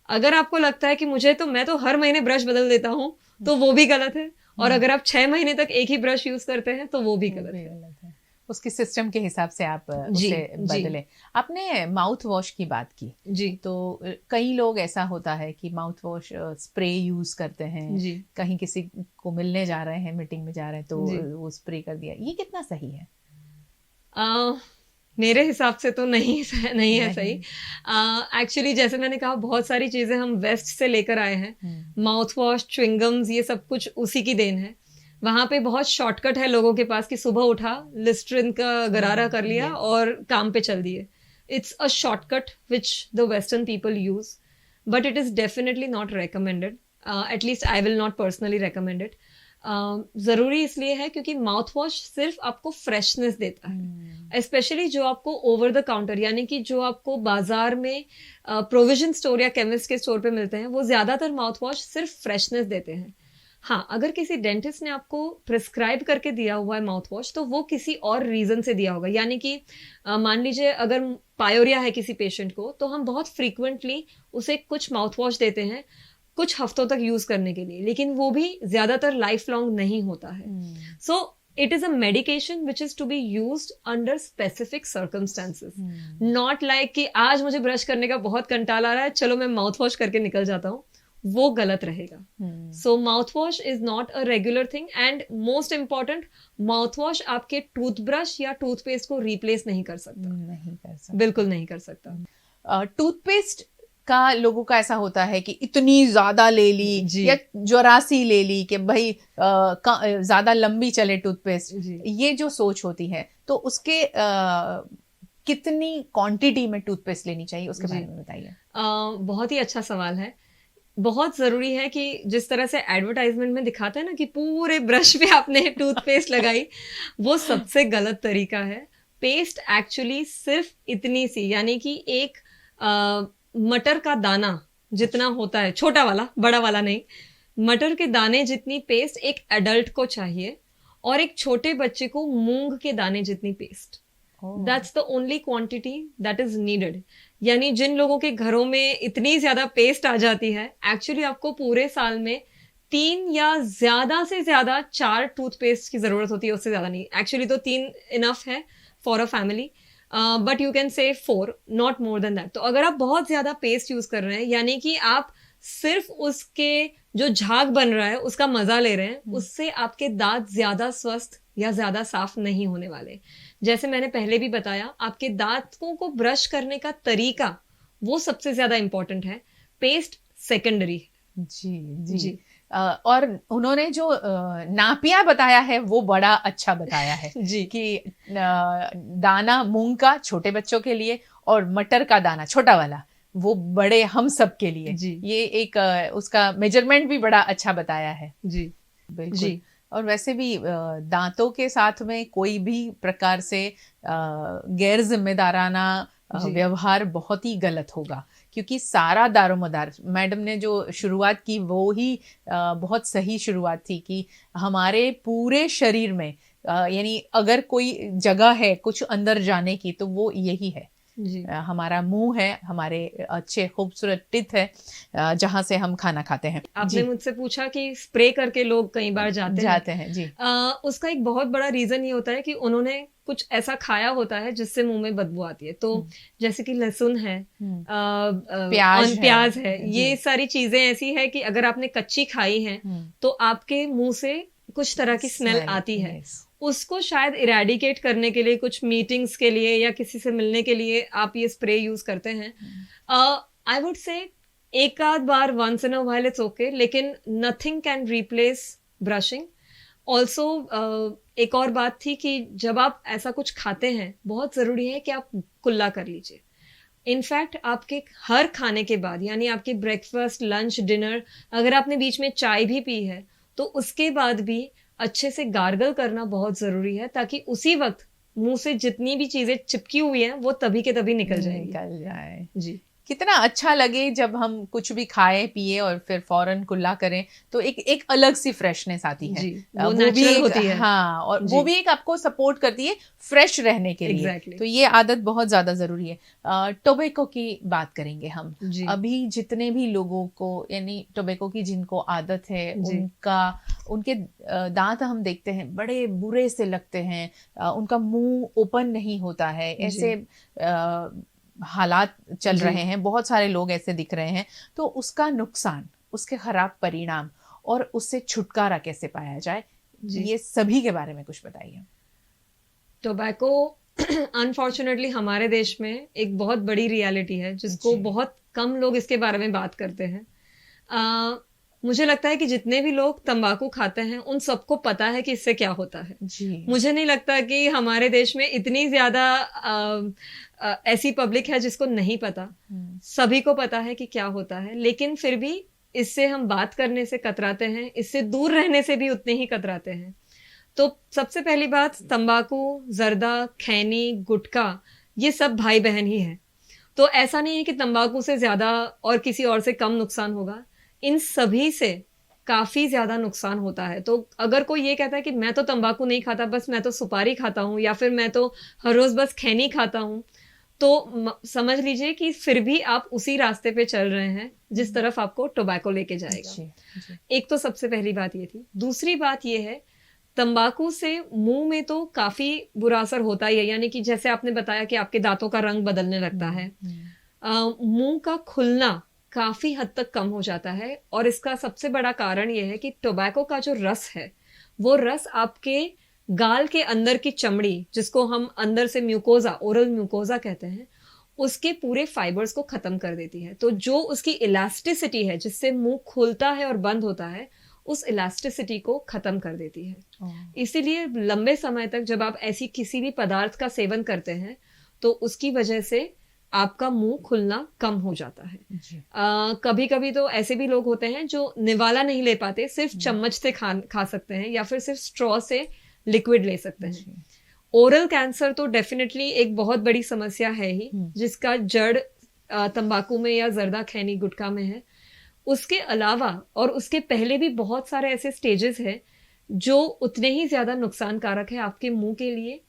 अगर आपको लगता है कि मैं तो हर महीने ब्रश बदल देता हूँ, तो वो भी गलत है। और अगर आप 6 महीने तक एक ही ब्रश यूज करते हैं तो वो भी गलत है। उसके सिस्टम के हिसाब से आप उसे बदलें। आपने माउथ वॉश की बात की जी, तो कई लोग ऐसा होता है कि माउथ वॉश स्प्रे यूज करते हैं जी, कहीं किसी को मिलने जा रहे हैं, मीटिंग में जा रहे हैं तो वो स्प्रे कर दिया, ये कितना सही है? मेरे हिसाब से तो नहीं है सही। एक्चुअली जैसे मैंने कहा, बहुत सारी चीजें हम वेस्ट से लेकर आए हैं। माउथ वॉश, च्युइंगम्स, ये सब कुछ उसी की देन है। वहां पे बहुत शॉर्टकट है लोगों के पास कि सुबह उठा, लिस्ट्रिन का गरारा कर लिया और काम पे चल दिए। It's a shortcut which the western people use, but it is definitely not recommended. At least I will not personally recommend it. जरूरी इसलिए है क्योंकि माउथ वॉश सिर्फ आपको फ्रेशनेस देता है, स्पेशली जो आपको ओवर द काउंटर यानी कि जो आपको बाजार में प्रोविजन स्टोर या केमिस्ट के स्टोर पे मिलते हैं, वो ज्यादातर माउथ वॉश सिर्फ फ्रेशनेस देते हैं। हाँ, अगर किसी डेंटिस्ट ने आपको प्रिस्क्राइब करके दिया हुआ है माउथ वॉश, तो वो किसी और रीजन से दिया होगा। यानी कि मान लीजिए अगर पायोरिया है किसी पेशेंट को, तो हम बहुत फ्रीक्वेंटली उसे कुछ माउथ वॉश देते हैं कुछ हफ्तों तक यूज करने के लिए, लेकिन वो भी ज्यादातर लाइफ लॉन्ग नहीं होता है। So it is a medication which is to be used under specific circumstances, not like कि आज मुझे ब्रश करने का बहुत कंटाल आ रहा है, चलो मैं माउथ वॉश करके निकल जाता हूँ। वो गलत रहेगा। सो mouth wash is not a regular thing. And most important, mouth wash आपके टूथब्रश या टूथपेस्ट को रिप्लेस नहीं कर सकता। बिल्कुल नहीं कर सकता। टूथपेस्ट का लोगों का ऐसा होता है कि इतनी ज्यादा ले ली या जोरासी ले ली कि भाई ज्यादा लंबी चले टूथपेस्ट, ये जो सोच होती है, तो उसके कितनी क्वांटिटी में टूथपेस्ट लेनी चाहिए, उसके बारे में बताइए। बहुत ही अच्छा सवाल है। बहुत जरूरी है कि जिस तरह से एडवर्टाइजमेंट में दिखाते हैं ना कि पूरे ब्रश पे आपने टूथपेस्ट लगाई, वो सबसे गलत तरीका है। पेस्ट एक्चुअली सिर्फ इतनी सी, यानी कि एक मटर का दाना जितना होता है, छोटा वाला, बड़ा वाला नहीं, मटर के दाने जितनी पेस्ट एक एडल्ट को चाहिए, और एक छोटे बच्चे को मूंग के दाने जितनी paste. That's the only quantity that is needed. यानी जिन लोगों के घरों में इतनी ज्यादा पेस्ट आ जाती है, एक्चुअली आपको पूरे साल में 3 या ज्यादा से ज्यादा 4 टूथपेस्ट की जरूरत होती है, उससे ज्यादा नहीं। एक्चुअली तो 3 इनफ है for a family, but you can say 4, not more than that. तो अगर आप बहुत ज्यादा पेस्ट यूज कर रहे हैं, यानी कि आप सिर्फ उसके जो झाग बन रहा है उसका मजा ले रहे हैं, उससे आपके दांत ज्यादा स्वस्थ या ज्यादा साफ नहीं होने वाले। जैसे मैंने पहले भी बताया, आपके दांतों को ब्रश करने का तरीका वो सबसे ज्यादा इंपॉर्टेंट है, पेस्ट सेकेंडरी। जी। और उन्होंने जो नापिया बताया है वो बड़ा अच्छा बताया है जी, कि दाना मूंग का छोटे बच्चों के लिए और मटर का दाना छोटा वाला वो बड़े हम सब के लिए जी। ये एक उसका मेजरमेंट भी बड़ा अच्छा बताया है। जी बिल्कुल जी। और वैसे भी दांतों के साथ में कोई भी प्रकार से गैर जिम्मेदाराना व्यवहार बहुत ही गलत होगा, क्योंकि सारा दारोमदार, मैडम ने जो शुरुआत की वो ही बहुत सही शुरुआत थी कि हमारे पूरे शरीर में यानी अगर कोई जगह है कुछ अंदर जाने की तो वो यही है। जी। हमारा मुंह है, हमारे अच्छे खूबसूरत टिथ है जहां से हम खाना खाते हैं। आपने मुझसे पूछा कि स्प्रे करके लोग कई बार जाते हैं। जी। उसका एक बहुत बड़ा रीजन ये होता है कि उन्होंने कुछ ऐसा खाया होता है जिससे मुंह में बदबू आती है। तो जैसे कि लहसुन है, प्याज है, ये सारी चीजें ऐसी है कि अगर आपने कच्ची खाई है तो आपके मुंह से कुछ तरह की स्मेल आती है। उसको शायद इरेडिकेट करने के लिए, कुछ मीटिंग्स के लिए या किसी से मिलने के लिए आप ये स्प्रे यूज करते हैं, आई वुड से एक आध बार once in a while it's okay, लेकिन nothing can replace brushing. Also एक और बात थी कि जब आप ऐसा कुछ खाते हैं, बहुत ज़रूरी है कि आप कुल्ला कर लीजिए। इनफैक्ट आपके हर खाने के बाद, यानी आपके ब्रेकफास्ट, लंच, डिनर, अगर आपने बीच में चाय भी पी है तो उसके बाद भी अच्छे से गार्गल करना बहुत ज़रूरी है, ताकि उसी वक्त मुंह से जितनी भी चीज़ें चिपकी हुई हैं वो तभी के तभी निकल जाएंगी। निकल जाए। जी। कितना अच्छा लगे जब हम कुछ भी खाए पिए और फिर फौरन कुल्ला करें, तो एक अलग सी फ्रेशनेस आती है। जी, वो वो भी natural होती है। हाँ, और जी। वो भी एक आपको सपोर्ट करती है फ्रेश रहने के लिए। Exactly. तो ये आदत बहुत ज्यादा जरूरी है। टोबैको की बात करेंगे हम। जी। अभी जितने भी लोगों को, यानी टोबैको की जिनको आदत है, जी। उनके दांत हम देखते हैं बड़े बुरे से लगते हैं, उनका मुंह ओपन नहीं होता है, ऐसे हालात चल जी। रहे हैं, बहुत सारे लोग ऐसे दिख रहे हैं। तो उसका नुकसान, उसके खराब परिणाम और उससे छुटकारा कैसे पाया जाए, ये सभी के बारे में कुछ बताइए। टोबैको अनफॉर्चुनेटली हमारे देश में एक बहुत बड़ी रियलिटी है, जिसको बहुत कम लोग इसके बारे में बात करते हैं। मुझे लगता है कि जितने भी लोग तंबाकू खाते हैं उन सबको पता है कि इससे क्या होता है। जी। मुझे नहीं लगता कि हमारे देश में इतनी ज्यादा ऐसी पब्लिक है जिसको नहीं पता। सभी को पता है कि क्या होता है, लेकिन फिर भी इससे हम बात करने से कतराते हैं, इससे दूर रहने से भी उतने ही कतराते हैं। तो सबसे पहली बात, तंबाकू, जर्दा, खैनी, गुटखा, ये सब भाई बहन ही है। तो ऐसा नहीं है कि तंबाकू से ज्यादा और किसी और से कम नुकसान होगा, इन सभी से काफी ज्यादा नुकसान होता है। तो अगर कोई ये कहता है कि मैं तो तंबाकू नहीं खाता, बस मैं तो सुपारी खाता हूँ, या फिर मैं तो हर रोज बस खैनी खाता हूँ, तो समझ लीजिए कि फिर भी आप उसी रास्ते पे चल रहे हैं जिस तरफ आपको टोबैको लेके जाएगा। जी। एक तो सबसे पहली बात ये थी। दूसरी बात ये है, तंबाकू से मुंह में तो काफी बुरा असर होता ही है, यानी कि जैसे आपने बताया कि आपके दांतों का रंग बदलने लगता है, मुंह का खुलना काफी हद तक कम हो जाता है। और इसका सबसे बड़ा कारण यह है कि टोबैको का जो रस है, वो रस आपके गाल के अंदर की चमड़ी, जिसको हम अंदर से म्यूकोजा, ओरल म्यूकोजा कहते हैं, उसके पूरे फाइबर्स को खत्म कर देती है। तो जो उसकी इलास्टिसिटी है, जिससे मुंह खुलता है और बंद होता है, उस इलास्टिसिटी को खत्म कर देती है। इसीलिए लंबे समय तक जब आप ऐसी किसी भी पदार्थ का सेवन करते हैं, तो उसकी वजह से आपका मुंह खुलना कम हो जाता है। कभी कभी तो ऐसे भी लोग होते हैं जो निवाला नहीं ले पाते, सिर्फ चम्मच से खा सकते हैं, या फिर सिर्फ स्ट्रॉ से लिक्विड ले सकते हैं। ओरल कैंसर तो डेफिनेटली एक बहुत बड़ी समस्या है ही, जिसका जड़ तंबाकू में या जर्दा, खैनी, गुटखा में है। उसके अलावा और उसके पहले भी बहुत सारे ऐसे स्टेजेस हैं जो उतने ही ज्यादा नुकसानकारक है आपके मुंह के लिए।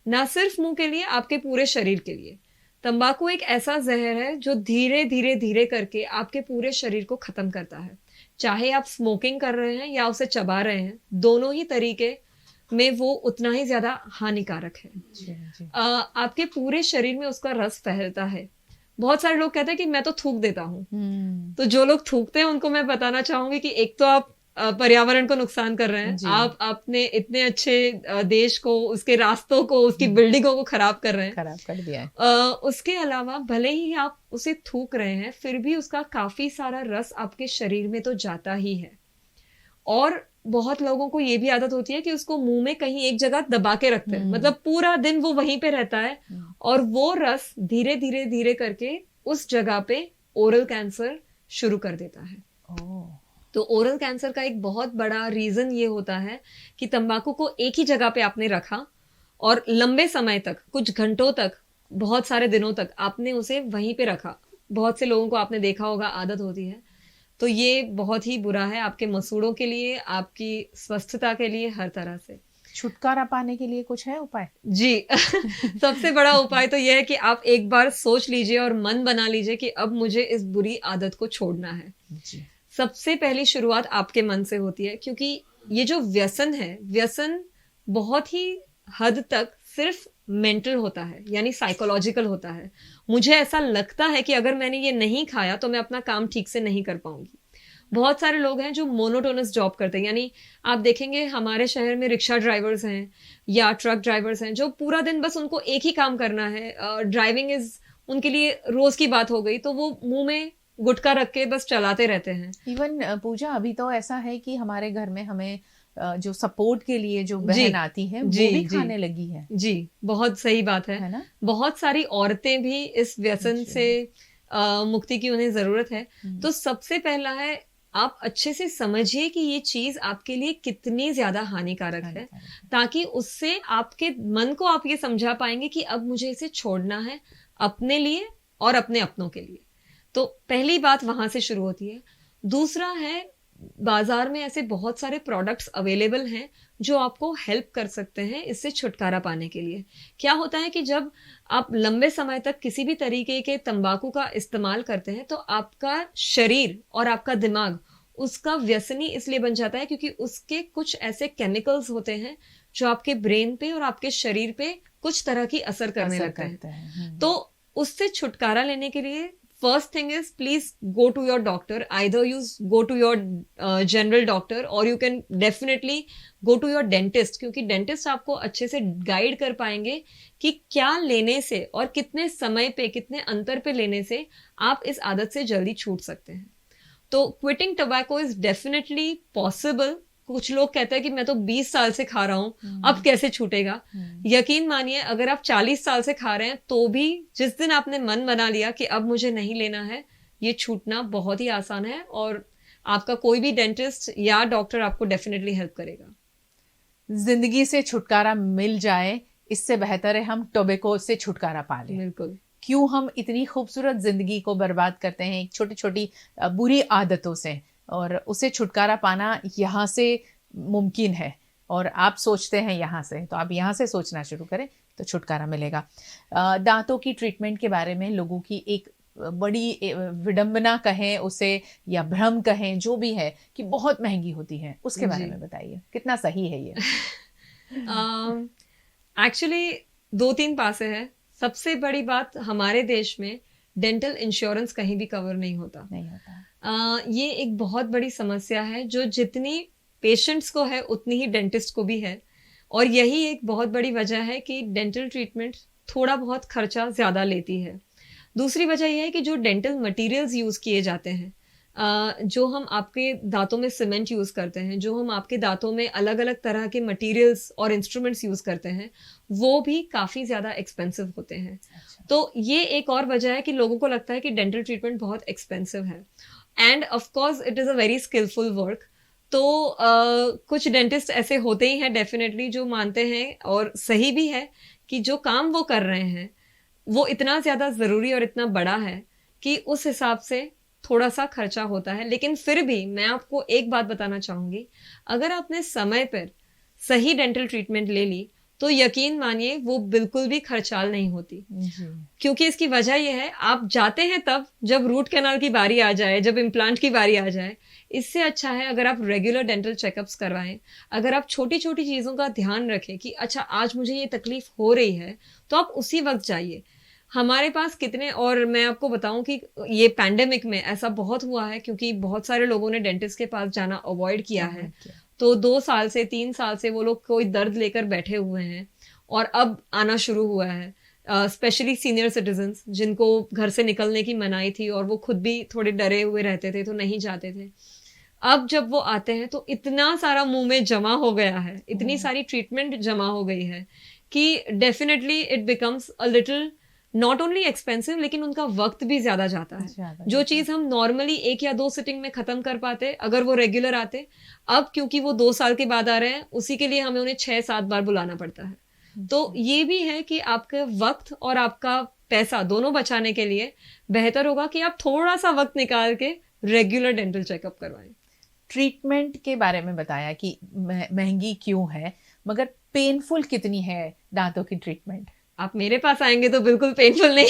ना सिर्फ मुंह के लिए, आपके पूरे शरीर के लिए। तंबाकू एक ऐसा जहर है जो धीरे धीरे धीरे करके आपके पूरे शरीर को खत्म करता है। चाहे आप स्मोकिंग कर रहे हैं या उसे चबा रहे हैं, दोनों ही तरीके में वो उतना ही ज्यादा हानिकारक है। आपके पूरे शरीर में उसका रस फैलता है। बहुत सारे लोग कहते हैं कि मैं तो थूक देता हूँ। तो जो लोग थूकते हैं उनको मैं बताना चाहूंगी कि एक तो आप पर्यावरण को नुकसान कर रहे हैं, आप अपने इतने अच्छे देश को, उसके रास्तों को, उसकी बिल्डिंगों को खराब कर रहे हैं, खराब कर दिया है। उसके अलावा भले ही आप उसे थूक रहे हैं, फिर भी उसका काफी सारा रस आपके शरीर में तो जाता ही है। और बहुत लोगों को ये भी आदत होती है कि उसको मुंह में कहीं एक जगह दबा के रखते हैं, मतलब पूरा दिन वो वहीं पे रहता है, और वो रस धीरे धीरे धीरे करके उस जगह पे ओरल कैंसर शुरू कर देता है। तो ओरल कैंसर का एक बहुत बड़ा रीजन ये होता है कि तंबाकू को एक ही जगह पे आपने रखा और लंबे समय तक, कुछ घंटों तक, बहुत सारे दिनों तक आपने उसे वहीं पे रखा। बहुत से लोगों को आपने देखा होगा, आदत होती है। तो ये बहुत ही बुरा है आपके मसूड़ों के लिए, आपकी स्वस्थता के लिए, हर तरह से। छुटकारा पाने के लिए कुछ है उपाय? जी सबसे बड़ा उपाय तो यह है कि आप एक बार सोच लीजिए और मन बना लीजिए कि अब मुझे इस बुरी आदत को छोड़ना है। जी। सबसे पहली शुरुआत आपके मन से होती है, क्योंकि ये जो व्यसन है, व्यसन बहुत ही हद तक सिर्फ मेंटल होता है, यानी साइकोलॉजिकल होता है। मुझे ऐसा लगता है कि अगर मैंने ये नहीं खाया तो मैं अपना काम ठीक से नहीं कर पाऊंगी। बहुत सारे लोग हैं जो मोनोटोनस जॉब करते हैं, यानी आप देखेंगे हमारे शहर में रिक्शा ड्राइवर्स हैं या ट्रक ड्राइवर्स हैं जो पूरा दिन बस उनको एक ही काम करना है, ड्राइविंग इज उनके लिए रोज की बात हो गई, तो वो मुंह में गुटखा रख के बस चलाते रहते हैं। इवन पूजा, अभी तो ऐसा है कि हमारे घर में हमें जो सपोर्ट के लिए जो बहन आती है वो भी खाने लगी है। जी, बहुत सही बात है ना? बहुत सारी औरतें भी इस व्यसन से मुक्ति की उन्हें जरूरत है। तो सबसे पहला है, आप अच्छे से समझिए कि ये चीज आपके लिए कितनी ज्यादा हानिकारक है, ताकि उससे आपके मन को आप ये समझा पाएंगे कि अब मुझे इसे छोड़ना है अपने लिए और अपने अपनों के लिए। तो पहली बात वहां से शुरू होती है। दूसरा है, बाजार में ऐसे बहुत सारे प्रोडक्ट्स अवेलेबल हैं जो आपको हेल्प कर सकते हैं इससे छुटकारा पाने के लिए। क्या होता है कि जब आप लंबे समय तक किसी भी तरीके के तंबाकू का इस्तेमाल करते हैं तो आपका शरीर और आपका दिमाग उसका व्यसनी इसलिए बन जाता है क्योंकि उसके कुछ ऐसे केमिकल्स होते हैं जो आपके ब्रेन पे और आपके शरीर पे कुछ तरह की असर करने लगते हैं। तो उससे छुटकारा लेने के लिए first thing is please go to your doctor, either you go to your general doctor or you can definitely go to your dentist, क्योंकि डेंटिस्ट आपको अच्छे से गाइड कर पाएंगे कि क्या लेने से और कितने समय पे, कितने अंतर पे लेने से आप इस आदत से जल्दी छूट सकते हैं। तो quitting tobacco is definitely possible. कुछ लोग कहते हैं कि मैं तो 20 साल से खा रहा हूं, अब कैसे छूटेगा। यकीन मानिए, अगर आप 40 साल से खा रहे हैं तो भी जिस दिन आपने मन बना लिया कि अब मुझे नहीं लेना है, ये छूटना बहुत ही आसान है और आपका कोई भी डेंटिस्ट या डॉक्टर आपको डेफिनेटली हेल्प करेगा। जिंदगी से छुटकारा मिल जाए, इससे बेहतर है हम टोबैको से छुटकारा पा लें। बिल्कुल। क्यों हम इतनी खूबसूरत जिंदगी को बर्बाद करते हैं छोटी छोटी बुरी आदतों से, और उसे छुटकारा पाना यहाँ से मुमकिन है। और आप सोचते हैं यहाँ से, तो आप यहाँ से सोचना शुरू करें तो छुटकारा मिलेगा। दांतों की ट्रीटमेंट के बारे में लोगों की एक बड़ी विडंबना कहें उसे या भ्रम कहें, जो भी है, कि बहुत महंगी होती है, उसके बारे में बताइए, कितना सही है ये? एक्चुअली 2-3 पासे हैं। सबसे बड़ी बात, हमारे देश में डेंटल इंश्योरेंस कहीं भी कवर नहीं होता। ये एक बहुत बड़ी समस्या है जो जितनी पेशेंट्स को है उतनी ही डेंटिस्ट को भी है, और यही एक बहुत बड़ी वजह है कि डेंटल ट्रीटमेंट थोड़ा बहुत खर्चा ज़्यादा लेती है। दूसरी वजह यह है कि जो डेंटल मटेरियल्स यूज़ किए जाते हैं, जो हम आपके दांतों में सीमेंट यूज़ करते हैं, जो हम आपके दांतों में अलग अलग तरह के मटेरियल्स और इंस्ट्रूमेंट्स यूज़ करते हैं, वो भी काफ़ी ज़्यादा एक्सपेंसिव होते हैं। तो ये एक और वजह है कि लोगों को लगता है कि डेंटल ट्रीटमेंट बहुत एक्सपेंसिव है, and of course it is a very skilful work. तो कुछ डेंटिस्ट ऐसे होते ही हैं डेफिनेटली जो मानते हैं, और सही भी है, कि जो काम वो कर रहे हैं वो इतना ज़्यादा ज़रूरी और इतना बड़ा है कि उस हिसाब से थोड़ा सा खर्चा होता है। लेकिन फिर भी मैं आपको एक बात बताना चाहूँगी, अगर आपने समय पर सही डेंटल ट्रीटमेंट ले ली तो यकीन मानिए वो बिल्कुल भी खर्चाल नहीं होती। क्योंकि इसकी वजह यह है, आप जाते हैं तब जब रूट कैनाल की बारी आ जाए, जब इम्प्लांट की बारी आ जाए। इससे अच्छा है अगर आप रेगुलर डेंटल चेकअप्स करवाएं, अगर आप छोटी छोटी चीज़ों का ध्यान रखें कि अच्छा आज मुझे ये तकलीफ हो रही है, तो आप उसी वक्त जाइए। हमारे पास कितने, और मैं आपको बताऊं कि ये पैंडेमिक में ऐसा बहुत हुआ है क्योंकि बहुत सारे लोगों ने डेंटिस्ट के पास जाना अवॉइड किया है। तो 2 साल से 3 साल से वो लोग कोई दर्द लेकर बैठे हुए हैं, और अब आना शुरू हुआ है। स्पेशली सीनियर सिटीजन्स जिनको घर से निकलने की मनाही थी और वो खुद भी थोड़े डरे हुए रहते थे तो नहीं जाते थे, अब जब वो आते हैं तो इतना सारा मुंह में जमा हो गया है, इतनी सारी ट्रीटमेंट जमा हो गई है कि definitely it becomes a little not only expensive, लेकिन उनका वक्त भी ज्यादा जाता है। जो चीज हम नॉर्मली 1 या 2 सिटिंग में खत्म कर पाते अगर वो रेगुलर आते, अब क्योंकि वो 2 साल के बाद आ रहे हैं, उसी के लिए हमें उन्हें 6-7 बार बुलाना पड़ता है। तो ये भी है कि आपका वक्त और आपका पैसा दोनों बचाने के लिए बेहतर होगा कि आप थोड़ा सा वक्त निकाल के रेगुलर डेंटल चेकअप करवाएं। ट्रीटमेंट के बारे में बताया कि महंगी क्यों है, मगर पेनफुल कितनी है दांतों की ट्रीटमेंट? आप मेरे पास आएंगे तो बिल्कुल पेनफुल नहीं।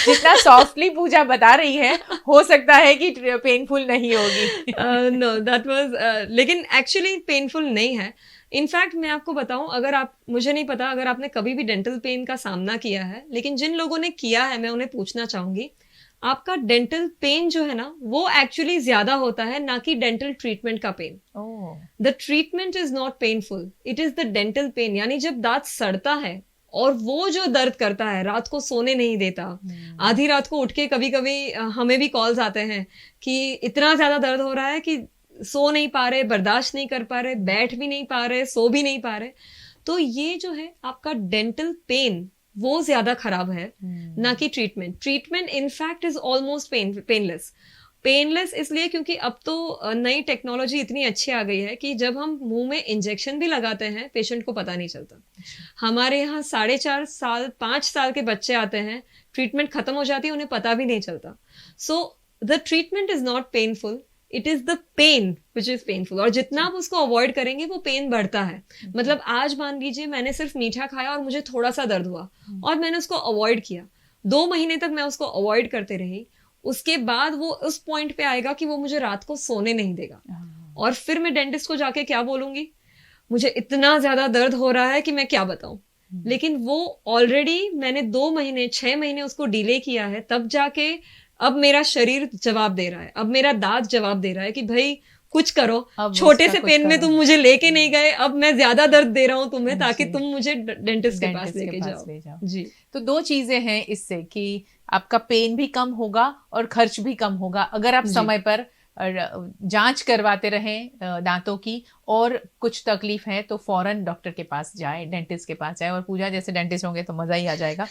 जितना सॉफ्टली पूजा बता रही है, हो सकता है कि पेनफुल नहीं होगी। नो दैट वाज, लेकिन एक्चुअली पेनफुल नहीं है। इनफैक्ट मैं आपको बताऊं, अगर आप, मुझे नहीं पता अगर आपने कभी भी डेंटल पेन का सामना किया है, लेकिन जिन लोगों ने किया है मैं उन्हें पूछना चाहूंगी, आपका डेंटल पेन जो है ना वो एक्चुअली ज्यादा होता है, ना कि डेंटल ट्रीटमेंट का pain. The treatment is not painful, it is the dental pain. यानी जब दांत सड़ता है और वो जो दर्द करता है, रात को सोने नहीं देता, आधी रात को उठ के कभी कभी हमें भी कॉल्स आते हैं कि इतना ज्यादा दर्द हो रहा है कि सो नहीं पा रहे, बर्दाश्त नहीं कर पा रहे, बैठ भी नहीं पा रहे, सो भी नहीं पा रहे। तो ये जो है आपका डेंटल पेन वो ज्यादा खराब है, ना कि treatment. Treatment in fact is almost painless. Painless इसलिए क्योंकि अब तो नई टेक्नोलॉजी इतनी अच्छी आ गई है कि जब हम मुंह में इंजेक्शन भी लगाते हैं पेशेंट को पता नहीं चलता। हमारे यहाँ 4.5 साल 5 साल के बच्चे आते हैं, ट्रीटमेंट खत्म हो जाती है, उन्हें पता भी नहीं चलता। So the treatment is not painful, it is the pain which is painful. और जितना आप उसको अवॉइड करेंगे वो पेन बढ़ता है। मतलब आज मान लीजिए मैंने सिर्फ मीठा खाया और मुझे थोड़ा सा दर्द हुआ और मैंने उसको अवॉइड किया, 2 महीने तक मैं उसको अवॉइड करते रही, उसके बाद वो उस पॉइंट पे आएगा कि वो मुझे रात को सोने नहीं देगा। और फिर मैं डेंटिस्ट को जाके क्या बोलूंगी, मुझे इतना ज्यादा दर्द हो रहा है कि मैं क्या बताऊं। लेकिन वो ऑलरेडी मैंने 2 महीने 6 महीने उसको डिले किया है, तब जाके अब मेरा शरीर जवाब दे रहा है, अब मेरा दांत जवाब दे रहा है कि भाई कुछ करो, छोटे से पेन में तुम मुझे लेके नहीं गए, अब मैं ज्यादा दर्द दे रहा हूं तुम्हें ताकि तुम मुझे डेंटिस्ट के पास लेके जाओ। जी, तो 2 चीजें हैं इससे कि आपका पेन भी कम होगा और खर्च भी कम होगा अगर आप समय पर जांच करवाते रहें दांतों की, और कुछ तकलीफ है तो फौरन डॉक्टर के पास जाए, डेंटिस्ट के पास जाए। और पूजा जैसे डेंटिस्ट होंगे तो मजा ही आ जाएगा।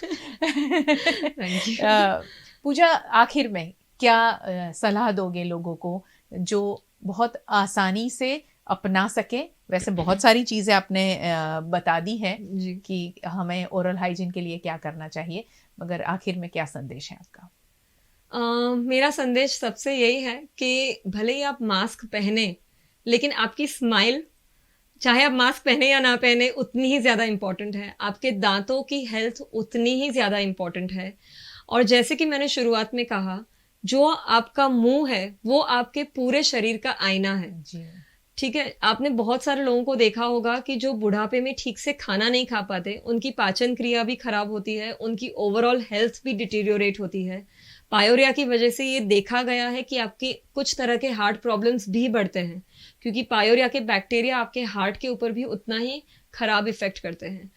पूजा, आखिर में क्या सलाह दोगे लोगों को जो बहुत आसानी से अपना सके? वैसे बहुत सारी चीजें आपने बता दी है कि हमें ओरल हाइजीन के लिए क्या करना चाहिए, मगर आखिर में क्या संदेश है आपका? मेरा संदेश सबसे यही है कि भले ही आप मास्क पहने, लेकिन आपकी स्माइल, चाहे आप मास्क पहने या ना पहने, उतनी ही ज्यादा इंपॉर्टेंट है। आपके दांतों की हेल्थ उतनी ही ज्यादा इंपॉर्टेंट है। और जैसे कि मैंने शुरुआत में कहा, जो आपका मुंह है वो आपके पूरे शरीर का आईना है। ठीक है, आपने बहुत सारे लोगों को देखा होगा कि जो बुढ़ापे में ठीक से खाना नहीं खा पाते, उनकी पाचन क्रिया भी खराब होती है, उनकी ओवरऑल हेल्थ भी डिटीरियोरेट होती है। पायोरिया की वजह से ये देखा गया है कि आपके कुछ तरह के हार्ट प्रॉब्लम्स भी बढ़ते हैं, क्योंकि पायोरिया के बैक्टीरिया आपके हार्ट के ऊपर भी उतना ही खराब इफेक्ट करते हैं।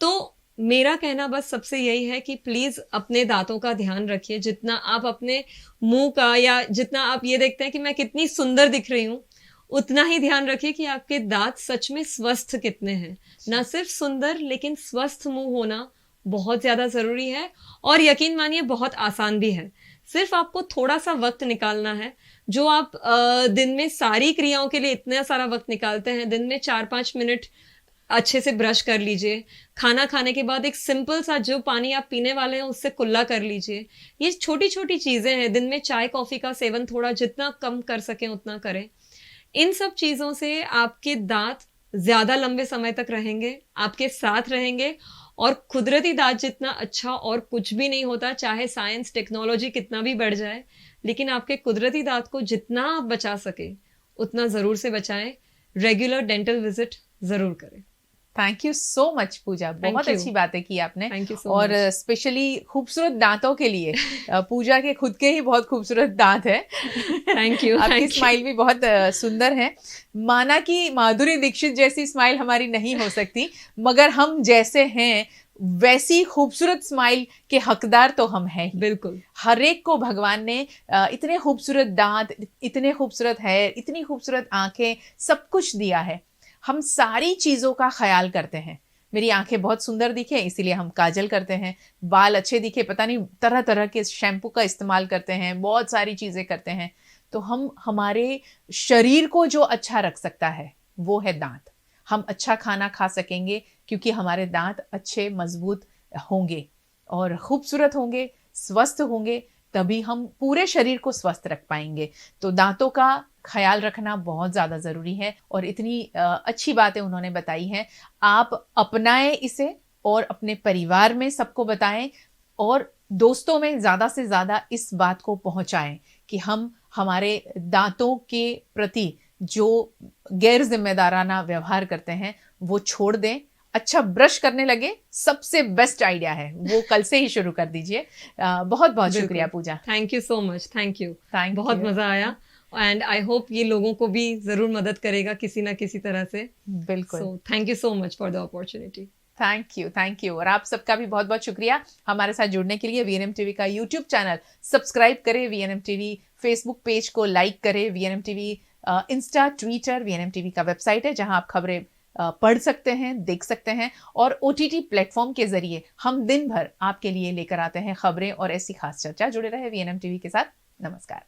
तो मेरा कहना बस सबसे यही है कि प्लीज अपने दांतों का ध्यान रखिए। जितना आप अपने मुंह का, या जितना आप ये देखते हैं कि मैं कितनी सुंदर दिख रही हूँ, उतना ही ध्यान रखिए कि आपके दांत सच में स्वस्थ कितने हैं। ना सिर्फ सुंदर, लेकिन स्वस्थ मुंह होना बहुत ज्यादा जरूरी है। और यकीन मानिए बहुत आसान भी है। सिर्फ आपको थोड़ा सा वक्त निकालना है। जो आप दिन में सारी क्रियाओं के लिए इतना सारा वक्त निकालते हैं, दिन में 4-5 मिनट अच्छे से ब्रश कर लीजिए। खाना खाने के बाद एक सिंपल सा जो पानी आप पीने वाले हैं उससे कुल्ला कर लीजिए। ये छोटी छोटी चीजें हैं। दिन में चाय कॉफी का सेवन थोड़ा जितना कम कर सकें उतना करें। इन सब चीजों से आपके दांत ज्यादा लंबे समय तक रहेंगे, आपके साथ रहेंगे। और कुदरती दांत जितना अच्छा और कुछ भी नहीं होता, चाहे साइंस टेक्नोलॉजी कितना भी बढ़ जाए, लेकिन आपके कुदरती दांत को जितना आप बचा सके उतना जरूर से बचाएं। रेगुलर डेंटल विजिट जरूर करें। थैंक यू सो मच पूजा, बहुत अच्छी बातें की आपने। थैंक यू सो और स्पेशली खूबसूरत दांतों के लिए पूजा के खुद के ही बहुत खूबसूरत दांत है। Thank you. आपकी स्माइल भी बहुत सुंदर है। माना कि माधुरी दीक्षित जैसी स्माइल हमारी नहीं हो सकती, मगर हम जैसे हैं वैसी खूबसूरत स्माइल के हकदार तो हम हैं। बिल्कुल, हर एक को भगवान ने इतने खूबसूरत दांत, इतने खूबसूरत हेयर, इतनी खूबसूरत आंखें, सब कुछ दिया है। हम सारी चीजों का ख्याल करते हैं। मेरी आंखें बहुत सुंदर दिखे इसीलिए हम काजल करते हैं, बाल अच्छे दिखे पता नहीं तरह तरह के शैम्पू का इस्तेमाल करते हैं, बहुत सारी चीजें करते हैं। तो हम हमारे शरीर को जो अच्छा रख सकता है वो है दांत। हम अच्छा खाना खा सकेंगे क्योंकि हमारे दांत अच्छे मजबूत होंगे और खूबसूरत होंगे, स्वस्थ होंगे, तभी हम पूरे शरीर को स्वस्थ रख पाएंगे। तो दांतों का ख्याल रखना बहुत ज़्यादा ज़रूरी है। और इतनी अच्छी बातें उन्होंने बताई हैं, आप अपनाएं इसे और अपने परिवार में सबको बताएं और दोस्तों में ज़्यादा से ज़्यादा इस बात को पहुंचाएं कि हम हमारे दांतों के प्रति जो गैर जिम्मेदाराना व्यवहार करते हैं वो छोड़ दें, अच्छा ब्रश करने लगे, सबसे बेस्ट आइडिया है, वो कल से ही शुरू कर दीजिए। बहुत बहुत शुक्रिया Pooja. Thank you so much, thank you, thank बहुत यू। मजा आया एंड आई होप ये लोगों को भी जरूर मदद करेगा किसी ना किसी तरह से। बिल्कुल। So thank you so much for the opportunity. Thank you और आप सबका भी बहुत बहुत शुक्रिया हमारे साथ जुड़ने के लिए। वीएनएम टीवी का यूट्यूब चैनल सब्सक्राइब करें, वीएनएम टीवी फेसबुक पेज को लाइक करें, VNM TV Insta, Twitter, VNM TV का वेबसाइट है जहां आप खबरें पढ़ सकते हैं, देख सकते हैं और ओटीटी प्लेटफॉर्म के जरिए हम दिन भर आपके लिए लेकर आते हैं खबरें और ऐसी खास चर्चा। जुड़े रहे वीएनएम टीवी के साथ। नमस्कार।